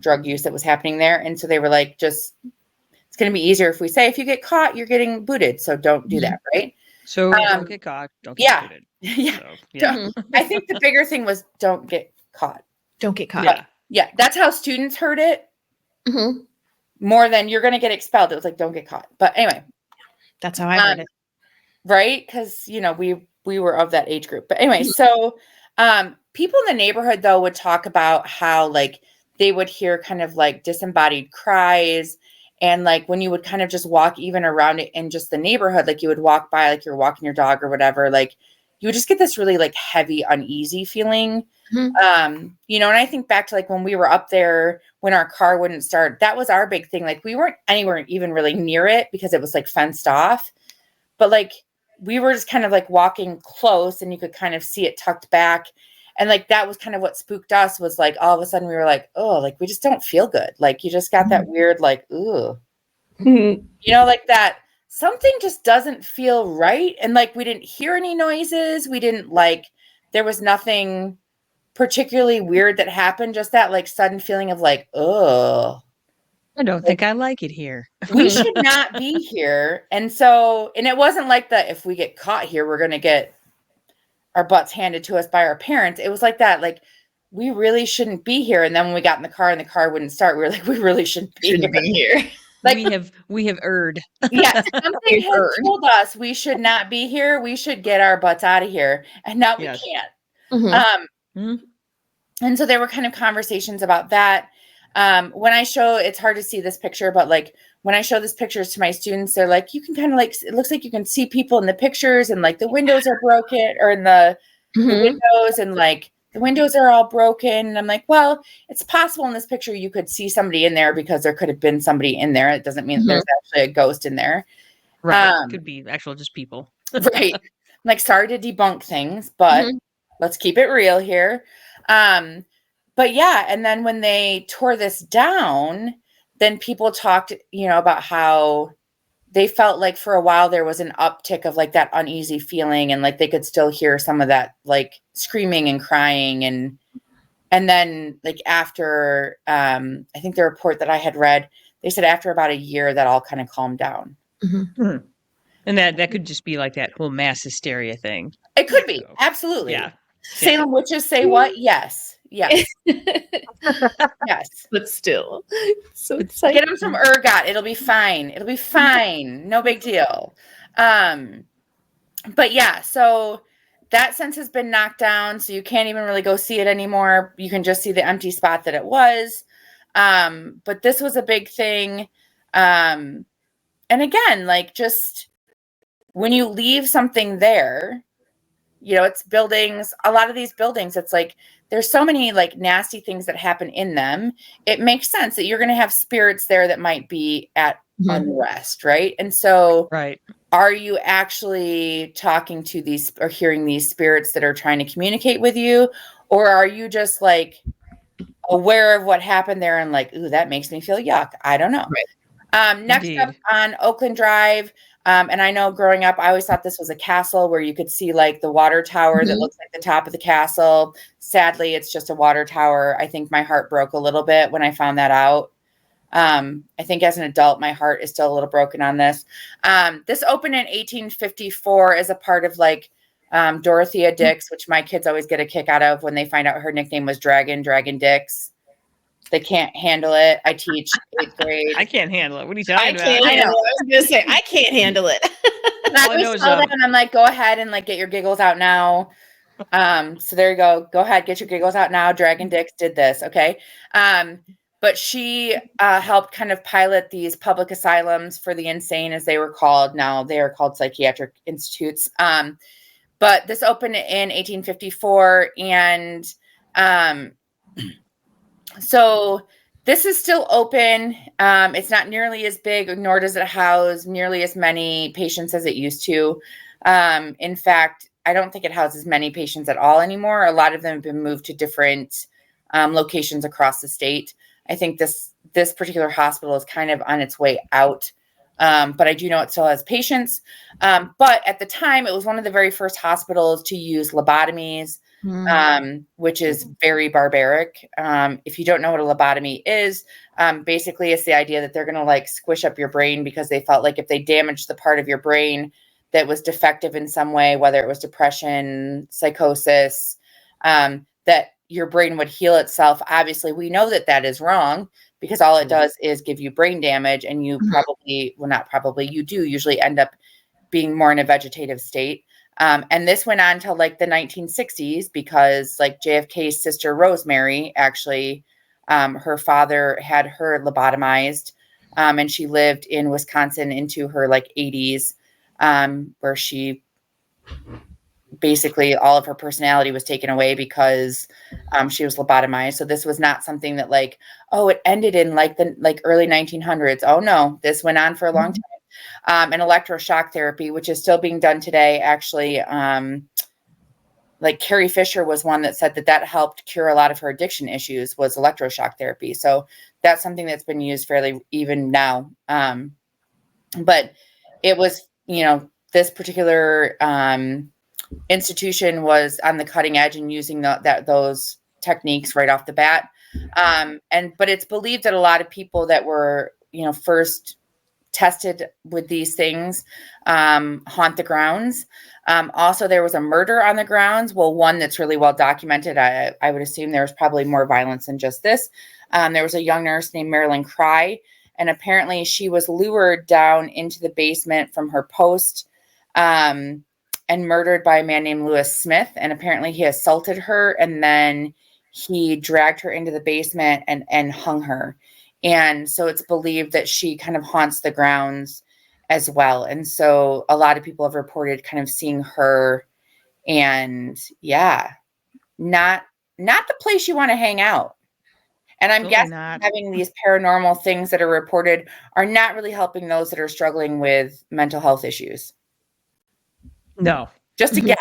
drug use that was happening there, and so they were like, just, it's going to be easier if we say, if you get caught, you're getting booted, so don't do that, right? So don't get caught. Don't get booted. Yeah. So, yeah. I think the bigger thing was don't get caught. Don't get caught. Yeah. Yeah, that's how students heard it Mhm. more than you're going to get expelled. It was like, don't get caught. But anyway, That's how I heard it. right? Because we were of that age group. But anyway, so people in the neighborhood though would talk about how like they would hear kind of like disembodied cries, and like when you would kind of just walk even around it in just the neighborhood, like you would walk by like you're walking your dog or whatever, like you would just get this really like heavy, uneasy feeling. And I think back to like when we were up there when our car wouldn't start, that was our big thing. Like we weren't anywhere even really near it because it was like fenced off, but like we were just kind of like walking close and you could kind of see it tucked back. And like, that was kind of what spooked us, was like, all of a sudden we were like, oh, like we just don't feel good. Like you just got that weird, like, ooh, like that something just doesn't feel right. And like, we didn't hear any noises. We didn't there was nothing particularly weird that happened. Just that like sudden feeling of like, oh, I don't think I like it here. we should not be here. And it wasn't like that. If we get caught here, we're going to get our butts handed to us by our parents. It was like that. Like, we really shouldn't be here. And then when we got in the car and the car wouldn't start, we were like, we really shouldn't be here. Like we have erred. Yeah, something had told us we should not be here. We should get our butts out of here, and now we can't. And so there were kind of conversations about that. When I show, it's hard to see this picture, but like when I show these pictures to my students, they're like, you can kind of like, it looks like you can see people in the pictures, and like the windows are broken, or in the windows, and like the windows are all broken. And I'm like, well, it's possible in this picture you could see somebody in there because there could have been somebody in there. It doesn't mean that there's actually a ghost in there. Right. Could be actual just people. Right. I'm like, sorry to debunk things, but let's keep it real here. But yeah, and then when they tore this down, then people talked, about how they felt like for a while there was an uptick of like that uneasy feeling, and like they could still hear some of that like screaming and crying, and then like after I think the report that I had read, they said after about a year that all kind of calmed down. And that could just be like that whole mass hysteria thing. It could be, absolutely. Yeah. Salem witches say what? Yes. Yes. But still, so exciting. Get them some ergot. It'll be fine. It'll be fine. No big deal. But yeah, so that sense has been knocked down. So you can't even really go see it anymore. You can just see the empty spot that it was. But this was a big thing. And again, like just when you leave something there, it's buildings, a lot of these buildings, it's like, there's so many like nasty things that happen in them. It makes sense that you're going to have spirits there that might be at unrest. Right. And so are you actually talking to these or hearing these spirits that are trying to communicate with you? Or are you just like aware of what happened there and like, ooh, that makes me feel yuck. I don't know. Next up on Oakland Drive. And I know growing up, I always thought this was a castle where you could see like the water tower that looks like the top of the castle. Sadly, it's just a water tower. I think my heart broke a little bit when I found that out. I think as an adult, my heart is still a little broken on this. This opened in 1854 as a part of like Dorothea Dix, which my kids always get a kick out of when they find out her nickname was Dragon Dix. They can't handle it. I teach 8th grade. I can't handle it. What are you talking about? I know. I was going to say, I can't handle it. And I always tell them, and I'm like, go ahead and like get your giggles out now. So there you go. Go ahead, get your giggles out now. Dragon Dix did this. Okay. But she helped kind of pilot these public asylums for the insane, as they were called. Now they are called psychiatric institutes. But this opened in 1854, and So this is still open. It's not nearly as big, nor does it house nearly as many patients as it used to. In fact, I don't think it houses many patients at all anymore. A lot of them have been moved to different locations across the state. I think this particular hospital is kind of on its way out. But I do know it still has patients. But at the time, it was one of the very first hospitals to use lobotomies, which is very barbaric. If you don't know what a lobotomy is, basically it's the idea that they're going to like squish up your brain because they felt like if they damaged the part of your brain that was defective in some way, whether it was depression, psychosis, that your brain would heal itself. Obviously, we know that that is wrong because all it does is give you brain damage, and you you do usually end up being more in a vegetative state. And this went on till like the 1960s because like JFK's sister Rosemary, actually, her father had her lobotomized, and she lived in Wisconsin into her like 80s, where she basically all of her personality was taken away because she was lobotomized. So this was not something that like, oh, it ended in like the early 1900s. Oh no, this went on for a long time. And electroshock therapy, which is still being done today, actually. Like Carrie Fisher was one that said that helped cure a lot of her addiction issues, was electroshock therapy. So that's something that's been used fairly even now. But it was, this particular institution was on the cutting edge and using those techniques right off the bat. But it's believed that a lot of people that were, first tested with these things haunt the grounds. Also, there was a murder on the grounds. Well, one that's really well documented. I would assume there was probably more violence than just this. There was a young nurse named Marilyn Cry, and apparently she was lured down into the basement from her post and murdered by a man named Lewis Smith. And apparently he assaulted her, and then he dragged her into the basement and hung her. And so it's believed that she kind of haunts the grounds as well. And so a lot of people have reported kind of seeing her, and not the place you want to hang out. And I'm guessing having these paranormal things that are reported are not really helping those that are struggling with mental health issues. No. Just a guess.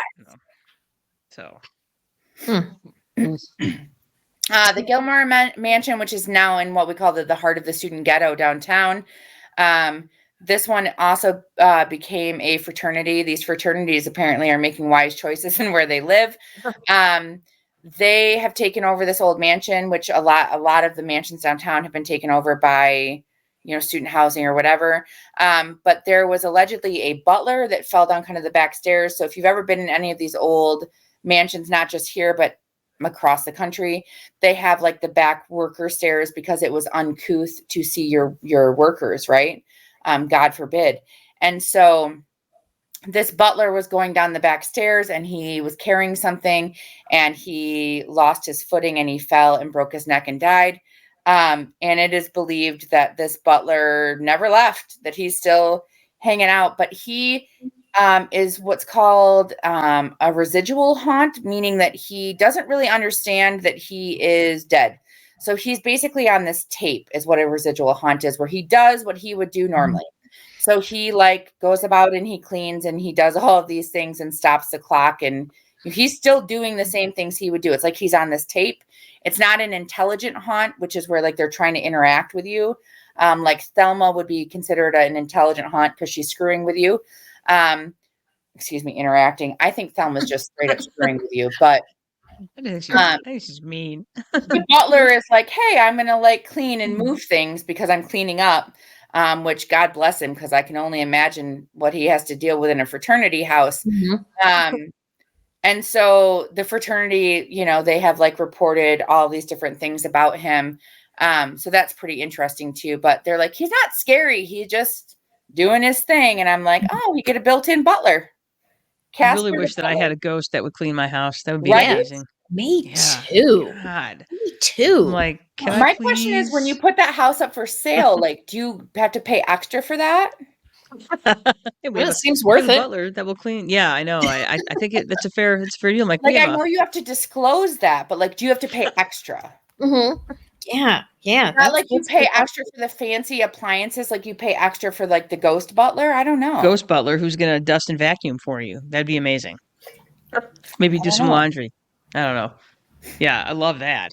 No. So. The Gilmore Mansion, which is now in what we call the heart of the student ghetto downtown. This one also became a fraternity. These fraternities apparently are making wise choices in where they live. They have taken over this old mansion, which a lot of the mansions downtown have been taken over by, student housing or whatever. But there was allegedly a butler that fell down kind of the back stairs. So if you've ever been in any of these old mansions, not just here, but across the country, they have like the back worker stairs because it was uncouth to see your workers, right? God forbid. And so this butler was going down the back stairs, and he was carrying something, and he lost his footing, and he fell and broke his neck and died. And it is believed that this butler never left, that he's still hanging out, but he is what's called a residual haunt, meaning that he doesn't really understand that he is dead. So he's basically on this tape is what a residual haunt is, where he does what he would do normally. So he like goes about and he cleans and he does all of these things and stops the clock, and he's still doing the same things he would do. It's like he's on this tape. It's not an intelligent haunt, which is where like they're trying to interact with you. Like Thelma would be considered an intelligent haunt because she's screwing with you. Interacting. I think Thelma's just straight up screwing with you, but I think she's mean. The butler is like, hey, I'm going to like clean and move things because I'm cleaning up, which God bless him, because I can only imagine what he has to deal with in a fraternity house. And so the fraternity, they have like reported all these different things about him. So that's pretty interesting too, but they're like, he's not scary. He's just doing his thing. And I'm like, oh, we get a built-in butler. I really wish that I had a ghost that would clean my house. That would be amazing. Me too. God. Me too. I'm like, my question is, when you put that house up for sale, like, do you have to pay extra for that? It seems worth it. Butler that will clean. Yeah, I know. I think it's a fair deal. Like I know you have to disclose that, but like, do you have to pay extra? Mm-hmm. Yeah. Not like you that's pay good. extra for the fancy appliances, like you pay extra for like the ghost butler. I don't know. Ghost butler who's gonna dust and vacuum for you. That'd be amazing. Maybe I do don't some know. laundry. I don't know. Yeah, I love that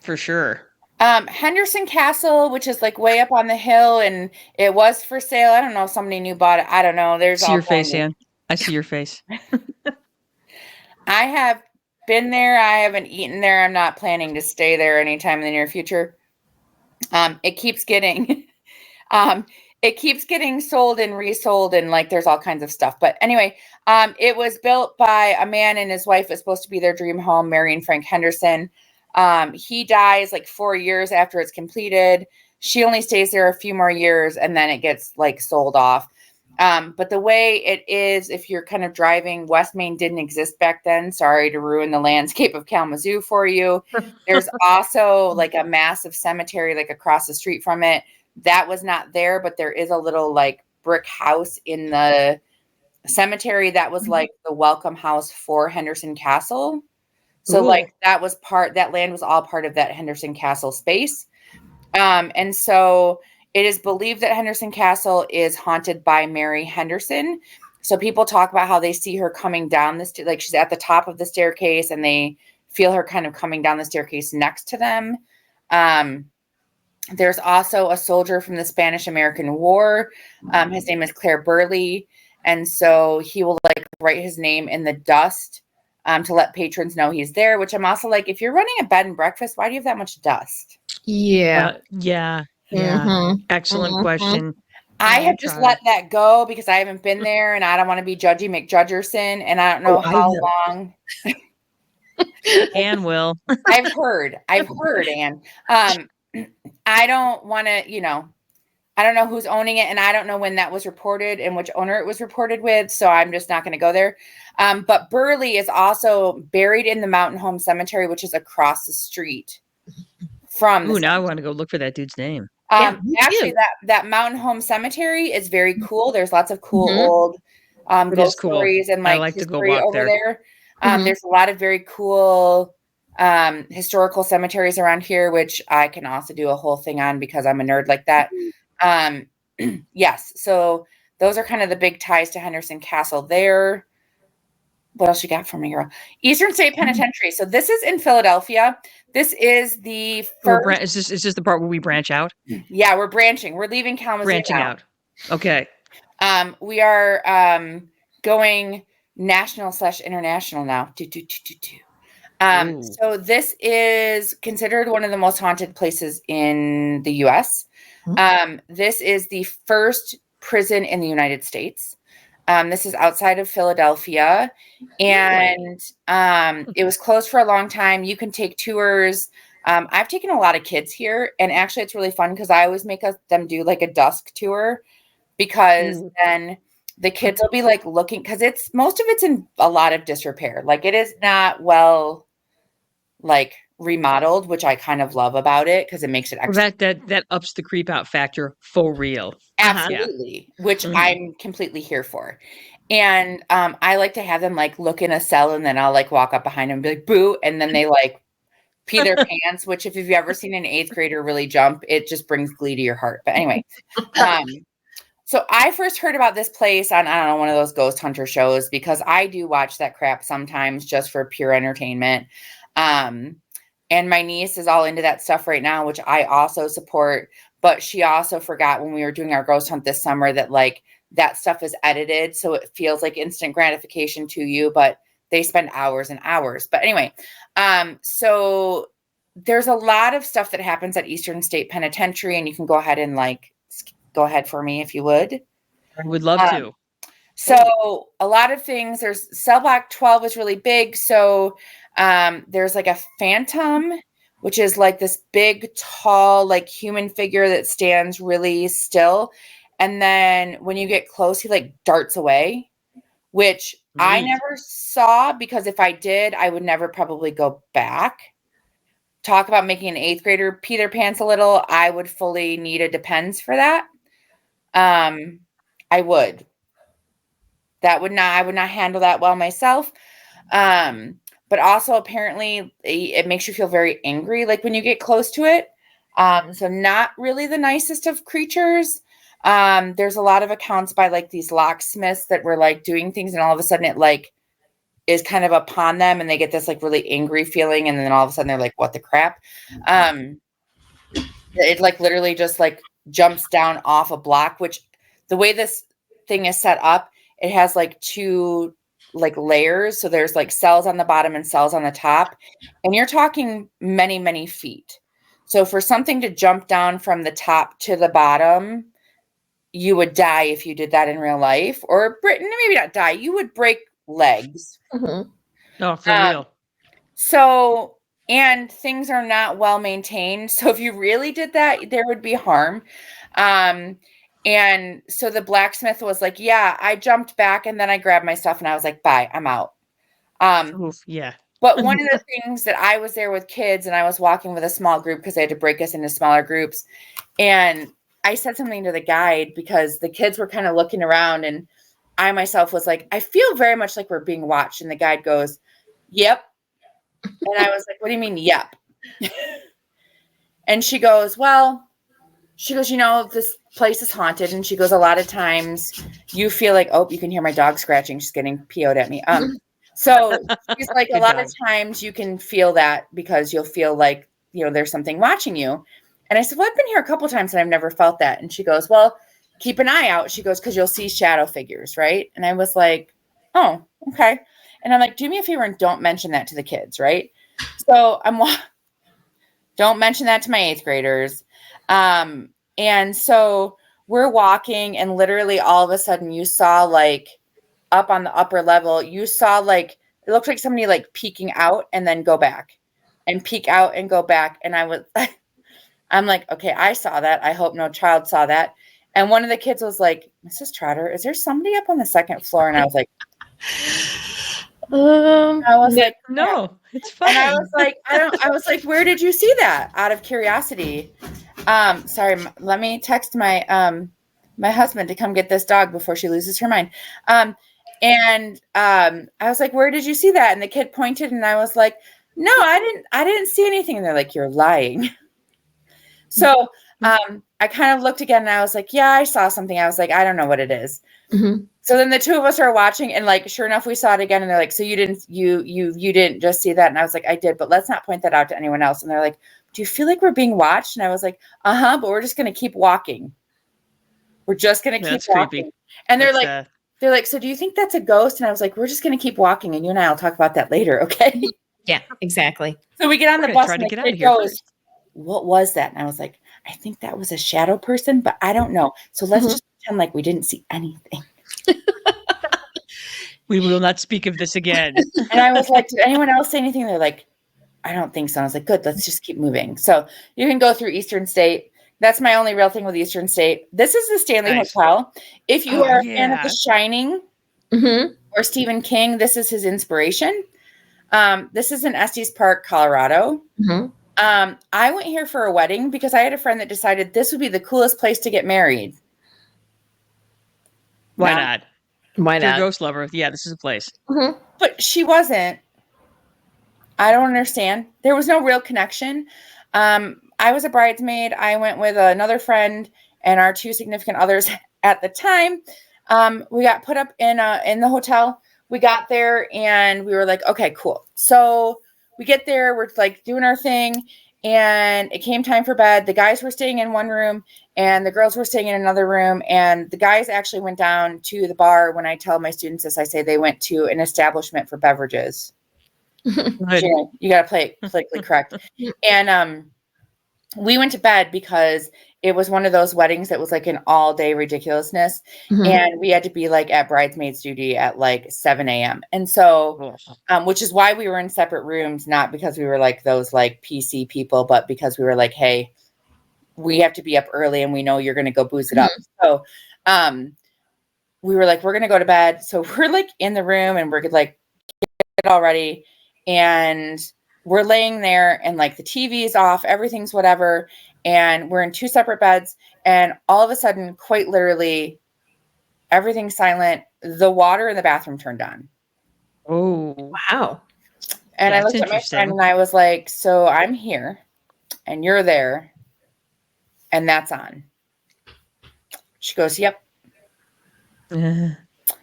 for sure. Henderson Castle, which is like way up on the hill, and it was for sale. I don't know if somebody new bought it. I don't know. There's See all your face, kinds of. Ann. I see your face. I have been there. I haven't eaten there. I'm not planning to stay there anytime in the near future. It keeps getting, it keeps getting sold and resold, and like there's all kinds of stuff. But anyway, it was built by a man and his wife. It was supposed to be their dream home, Mary and Frank Henderson. He dies like 4 years after it's completed. She only stays there a few more years, and then it gets like sold off. But the way it is, if you're kind of driving, West Main didn't exist back then. Sorry to ruin the landscape of Kalamazoo for you. There's also like a massive cemetery like across the street from it. That was not there, but there is a little like brick house in the cemetery that was like the welcome house for Henderson Castle. So Cool. like that land was all part of that Henderson Castle space. And so it is believed that Henderson Castle is haunted by Mary Henderson. So people talk about how they see her coming down like she's at the top of the staircase, and they feel her kind of coming down the staircase next to them. There's also a soldier from the Spanish-American War. His name is Claire Burley. And so he will like write his name in the dust to let patrons know he's there, which I'm also like, if you're running a bed and breakfast, why do you have that much dust? Yeah. Yeah. Mhm. Excellent Mhm. question. I have just Trotter. let that go because I haven't been there, and I don't want to be Judgy McJudgerson, and I don't know how long. Ann will. I've heard, Anne. I don't want to, I don't know who's owning it, and I don't know when that was reported and which owner it was reported with, so I'm just not going to go there. But Burley is also buried in the Mountain Home Cemetery, which is across the street from the Ooh, now I cemetery. want to go look for that dude's name. Me Actually, too. that Mountain Home Cemetery is very cool. There's lots of cool Mhm. old It is ghost cool. stories and I like like to go history walk over there. there. Mhm. There's a lot of very cool historical cemeteries around here, which I can also do a whole thing on because I'm a nerd like that. Yes, so those are kind of the big ties to Henderson Castle there. What else you got for me, girl? Eastern State Penitentiary. So this is in Philadelphia. This is the first. Is this the part where we branch out? Yeah, we're branching. We're leaving Kalamazoo Branching now. out. Okay. We are going national/international now. Ooh. So this is considered one of the most haunted places in the U.S. This is the first prison in the United States. This is outside of Philadelphia, and it was closed for a long time. You can take tours. I've taken a lot of kids here, and actually it's really fun because I always make them do like a dusk tour, because Ooh. then the kids will be like looking, because most of it's in a lot of disrepair. Like it is not well like remodeled, which I kind of love about it because it makes it Well, extra. that ups the creep out factor for real. Absolutely, which Mhm. I'm completely here for. And I like to have them like look in a cell, and then I'll like walk up behind them and be like, boo. And then they like pee their pants, which if you've ever seen an eighth grader really jump, it just brings glee to your heart. But anyway, so I first heard about this place on, I don't know, one of those ghost hunter shows, because I do watch that crap sometimes just for pure entertainment. And my niece is all into that stuff right now, which I also support. But she also forgot when we were doing our ghost hunt this summer that like that stuff is edited, so it feels like instant gratification to you, but they spend hours and hours. But anyway, so there's a lot of stuff that happens at Eastern State Penitentiary, and you can go ahead and like go ahead for me if you would. I would love to. So a lot of things. There's cell block 12 is really big. So there's like a phantom, which is like this big, tall, like human figure that stands really still. And then when you get close, he like darts away, which I Neat. never saw, because if I did, I would never probably go back. Talk about making an eighth grader pee their pants a little. I would fully need a depends for that. I would. I would not handle that well myself. But also apparently it makes you feel very angry, like when you get close to it. So not really the nicest of creatures. There's a lot of accounts by like these locksmiths that were like doing things, and all of a sudden it like is kind of upon them, and they get this like really angry feeling, and then all of a sudden they're like, what the crap? It like literally just like jumps down off a block, which the way this thing is set up, it has like two like layers. So there's like cells on the bottom and cells on the top, and you're talking many, many feet. So for something to jump down from the top to the bottom, you would die if you did that in real life, or maybe not die. You would break legs. Mhm. Oh, for real. So, and things are not well maintained. So if you really did that, there would be harm. And so the blacksmith was like, yeah, I jumped back and then I grabbed my stuff and I was like, bye, I'm out. Oof, yeah. But one of the things that I was there with kids, and I was walking with a small group because they had to break us into smaller groups. And I said something to the guide because the kids were kind of looking around, and I myself was like, I feel very much like we're being watched. And the guide goes, yep. And I was like, what do you mean, yep? And she goes, you know, this place is haunted. And she goes, a lot of times you feel like, oh, you can hear my dog scratching. She's getting PO'd at me. So she's like, a lot of times you can feel that because you'll feel like, you know, there's something watching you. And I said, well, I've been here a couple times and I've never felt that. And she goes, well, keep an eye out. She goes, because you'll see shadow figures, right? And I was like, oh, okay. And I'm like, do me a favor and don't mention that to the kids, right? So don't mention that to my 8th graders. And so we're walking, and literally all of a sudden you saw like up on the upper level, you saw like, it looked like somebody like peeking out and then go back and peek out and go back. And I'm like, okay, I saw that. I hope no child saw that. And one of the kids was like, Mrs. Trotter, is there somebody up on the 2nd floor? And I was like, like, no, it's fine. And I was like, where did you see that? Out of curiosity. Sorry, let me text my my husband to come get this dog before she loses her mind. I was like, where did you see that? And the kid pointed, and I was like, no, I didn't see anything. And they're like, you're lying. So I kind of looked again, and I was like, yeah, I saw something. I was like, I don't know what it is. Mm-hmm. So then the two of us are watching, and like, sure enough, we saw it again. And they're like, so you didn't just see that? And I was like, I did, but let's not point that out to anyone else. And they're like, do you feel like we're being watched? And I was like, but we're just going to keep walking. We're just going to keep walking. Creepy. And they're like, so do you think that's a ghost? And I was like, we're just going to keep walking, and you and I will talk about that later. Okay. Yeah, exactly. So we get on the bus, and the kid goes, what was that? And I was like, I think that was a shadow person, but I don't know. So let's just pretend like we didn't see anything. We will not speak of this again. And I was like, did anyone else say anything? They're like, I don't think so. I was like, good, let's just keep moving. So you can go through Eastern State. That's my only real thing with Eastern State. This is the Stanley Hotel. If you are a fan of The Shining or Stephen King, this is his inspiration. This is in Estes Park, Colorado. I went here for a wedding because I had a friend that decided this would be the coolest place to get married. Why not? Why not? You're a ghost lover. Yeah, this is a place. But she wasn't. I don't understand. There was no real connection. I was a bridesmaid. I went with another friend and our 2 significant others at the time. We got put up in the hotel. We got there and we were like, okay, cool. So we get there, we're like doing our thing, and it came time for bed. The guys were staying in one room and the girls were staying in another room. And the guys actually went down to the bar. When I tell my students this, I say they went to an establishment for beverages. You got to play it politically correct. And we went to bed because it was one of those weddings that was like an all day ridiculousness. And we had to be like at bridesmaids duty at like 7 a.m. And so, which is why we were in separate rooms, not because we were like those like PC people, but because we were like, hey, we have to be up early and we know you're going to go booze it up. So, we were like, we're going to go to bed. So we're like in the room and we're like, get all ready. And we're laying there and like the TV is off, everything's whatever. And we're in 2 separate beds. And all of a sudden, quite literally, everything's silent. The water in the bathroom turned on. Oh, wow. And I looked at my friend and I was like, so I'm here and you're there. and that's on. She goes, yep. I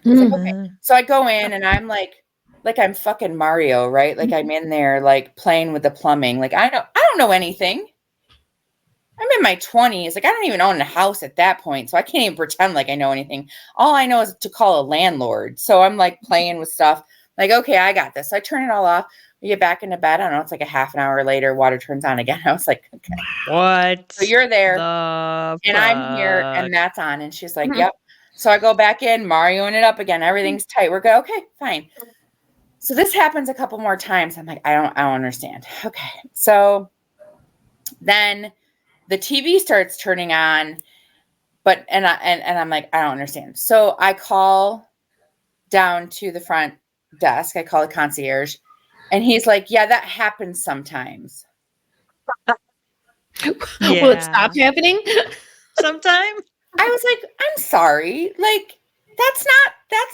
was like, okay. So I go in and I'm like I'm fucking Mario, right? Like I'm in there like playing with the plumbing. Like I don't know anything. I'm in my 20s. Like I don't even own a house at that point. So I can't even pretend like I know anything. All I know is to call a landlord. So I'm like playing with stuff. Like, okay, I got this. So I turn it all off. We get back into bed. I don't know. It's like a half an hour later. Water turns on again. I was like, okay. What? So you're there. And I'm here and that's on. And she's like, yep. So I go back in, Marioing it up again. Everything's tight. We're good. Okay, fine. So this happens a couple more times. I'm like, I don't understand. Okay. So then the TV starts turning on, but and I'm like, I don't understand. So I call down to the front desk. I call the concierge, and he's like, yeah, that happens sometimes. Yeah. Will it stop happening sometime? I was like, I'm sorry. Like, that's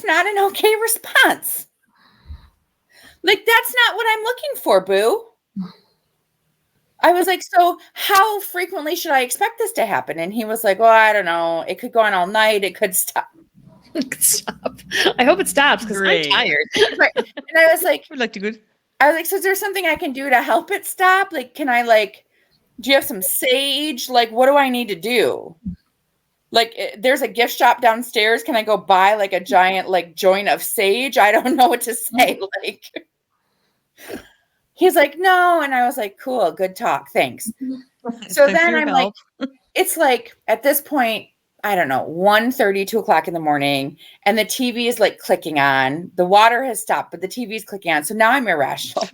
not an okay response. Like, that's not what I'm looking for, boo. I was like, so how frequently should I expect this to happen? And he was like, well, I don't know. It could go on all night. It could stop. Stop. I hope it stops because I'm tired. Right. And I was like, would like to go. I was like, so is there something I can do to help it stop? Like, can I do you have some sage? Like, what do I need to do? Like, there's a gift shop downstairs. Can I go buy like a giant joint of sage? I don't know what to say. Like, he's like, no. And I was like, cool, good talk. Thanks. So then I'm like, it's like at this point, I don't know, 1:30, 2 o'clock in the morning. And the TV is like clicking on. The water has stopped, but the TV is clicking on. So now I'm irrational.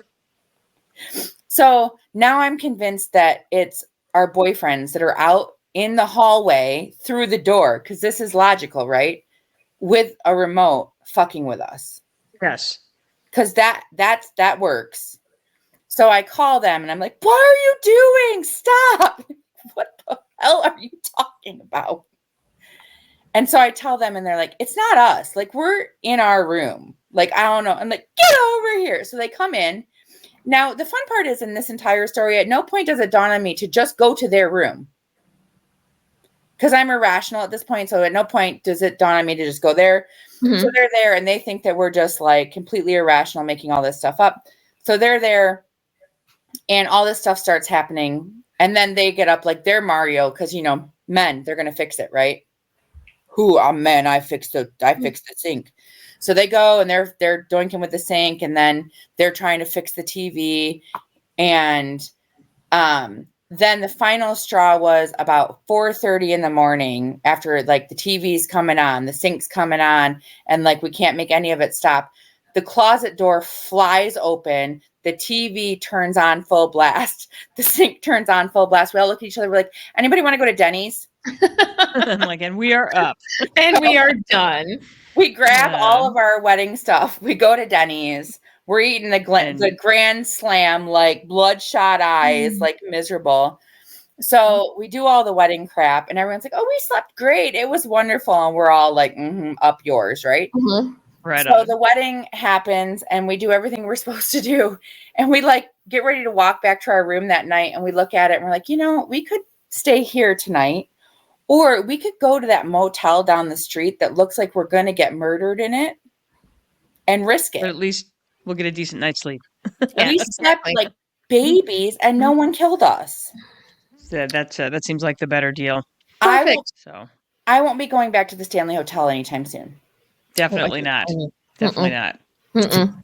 So now I'm convinced that it's our boyfriends that are out in the hallway through the door, because this is logical, right? With a remote fucking with us. Yes. Because that works. So I call them and I'm like, what are you doing? Stop. What the hell are you talking about? And so I tell them and they're like, it's not us. Like, we're in our room. Like, I don't know. I'm like, get over here. So they come in. Now, the fun part is in this entire story, at no point does it dawn on me to just go to their room. Because I'm irrational at this point. So at no point does it dawn on me to just go there. Mm-hmm. So they're there and they think that we're just like completely irrational, making all this stuff up. So they're there and all this stuff starts happening. And then they get up like they're Mario because, you know, men, they're going to fix it, right? I'm men. I fixed the sink. So they go and they're doinking with the sink and then they're trying to fix the TV. And then the final straw was about 4:30 in the morning after like the TV's coming on, the sink's coming on, and like we can't make any of it stop. The closet door flies open. The TV turns on full blast. The sink turns on full blast. We all look at each other. We're like, anybody want to go to Denny's? I'm like, and we are up. And we are done. We grab all of our wedding stuff. We go to Denny's. We're eating the Grand Slam, like bloodshot eyes, like miserable. So we do all the wedding crap and everyone's like, oh, we slept great. It was wonderful. And we're all like, up yours, right? Mm-hmm. Right. So the wedding happens and we do everything we're supposed to do. And we like get ready to walk back to our room that night. And we look at it and we're like, you know, we could stay here tonight. Or we could go to that motel down the street that looks like we're going to get murdered in it and risk it. But at least we'll get a decent night's sleep. We slept like babies and no one killed us. Yeah, that seems like the better deal. Perfect. I won't be going back to the Stanley Hotel anytime soon. Definitely not. Definitely not. Mm-mm.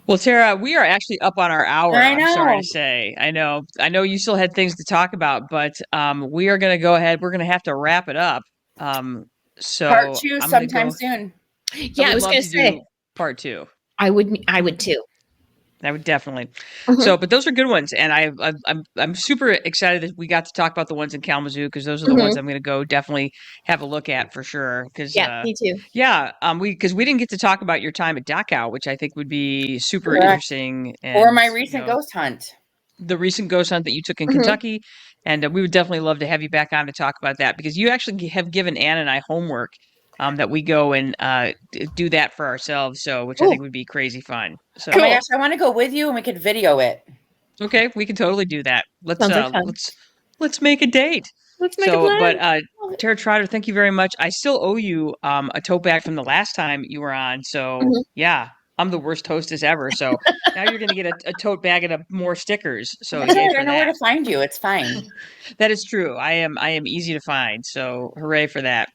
Well, Tara, we are actually up on our hour. I know. I'm sorry to say. I know you still had things to talk about, but we are going to go ahead. We're going to have to wrap it up. So part 2 sometime soon. Yeah, I was going to say part 2. I would too. I would definitely. Mm-hmm. So, but those are good ones, and I'm super excited that we got to talk about the ones in Kalamazoo because those are the ones I'm going to go definitely have a look at for sure. Because me too. Yeah, we didn't get to talk about your time at Dachau, which I think would be super interesting. And, or my recent ghost hunt. The recent ghost hunt that you took in Kentucky, and we would definitely love to have you back on to talk about that because you actually have given Ann and I homework. That we go and do that for ourselves, which I think would be crazy fun. So, oh my gosh, I want to go with you and we could video it. Okay, we can totally do that. Let's let's make a date. Let's make a plan. But Tara Trotter, thank you very much. I still owe you a tote bag from the last time you were on. So yeah, I'm the worst hostess ever. So now you're going to get a tote bag and more stickers. So That's yay right. for I know where that. to find you. It's fine. That is true. I am easy to find. So hooray for that.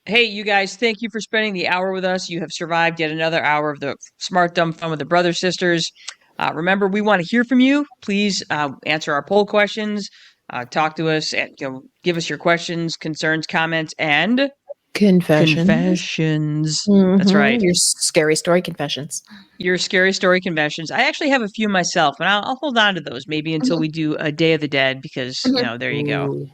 Hey, you guys, thank you for spending the hour with us. You have survived yet another hour of the Smart Dumb Fun with the Brother Sisters. Remember, we want to hear from you. Please answer our poll questions. Talk to us. Give us your questions, concerns, comments, and confessions. That's right. Your scary story confessions. Your scary story confessions. I actually have a few myself, and I'll hold on to those maybe until we do a Day of the Dead because, there you go.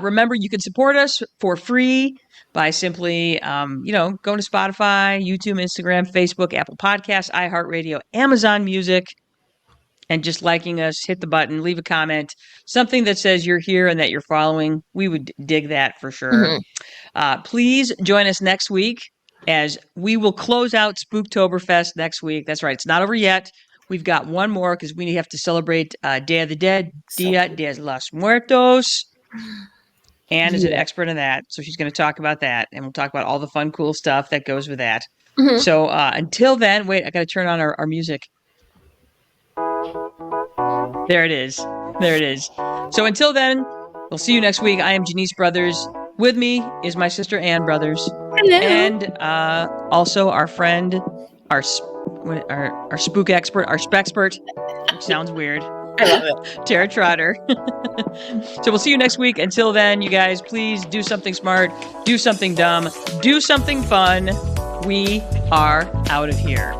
Remember, you can support us for free by simply, going to Spotify, YouTube, Instagram, Facebook, Apple Podcasts, iHeartRadio, Amazon Music, and just liking us, hit the button, leave a comment, something that says you're here and that you're following. We would dig that for sure. Please join us next week as we will close out Spooktoberfest next week. That's right. It's not over yet. We've got one more because we have to celebrate Day of the Dead, Dia de los Muertos. Anne is an expert in that, so she's going to talk about that, and we'll talk about all the fun, cool stuff that goes with that. So until then, wait, I got to turn on our music. There it is. There it is. So until then, we'll see you next week. I am Janice Brothers. With me is my sister Ann Brothers. Hello. And also our friend, our spook expert, our spexpert, which sounds weird. I love it. Tara Trotter. So we'll see you next week. Until then, you guys, please do something smart, do something dumb, do something fun. We are out of here.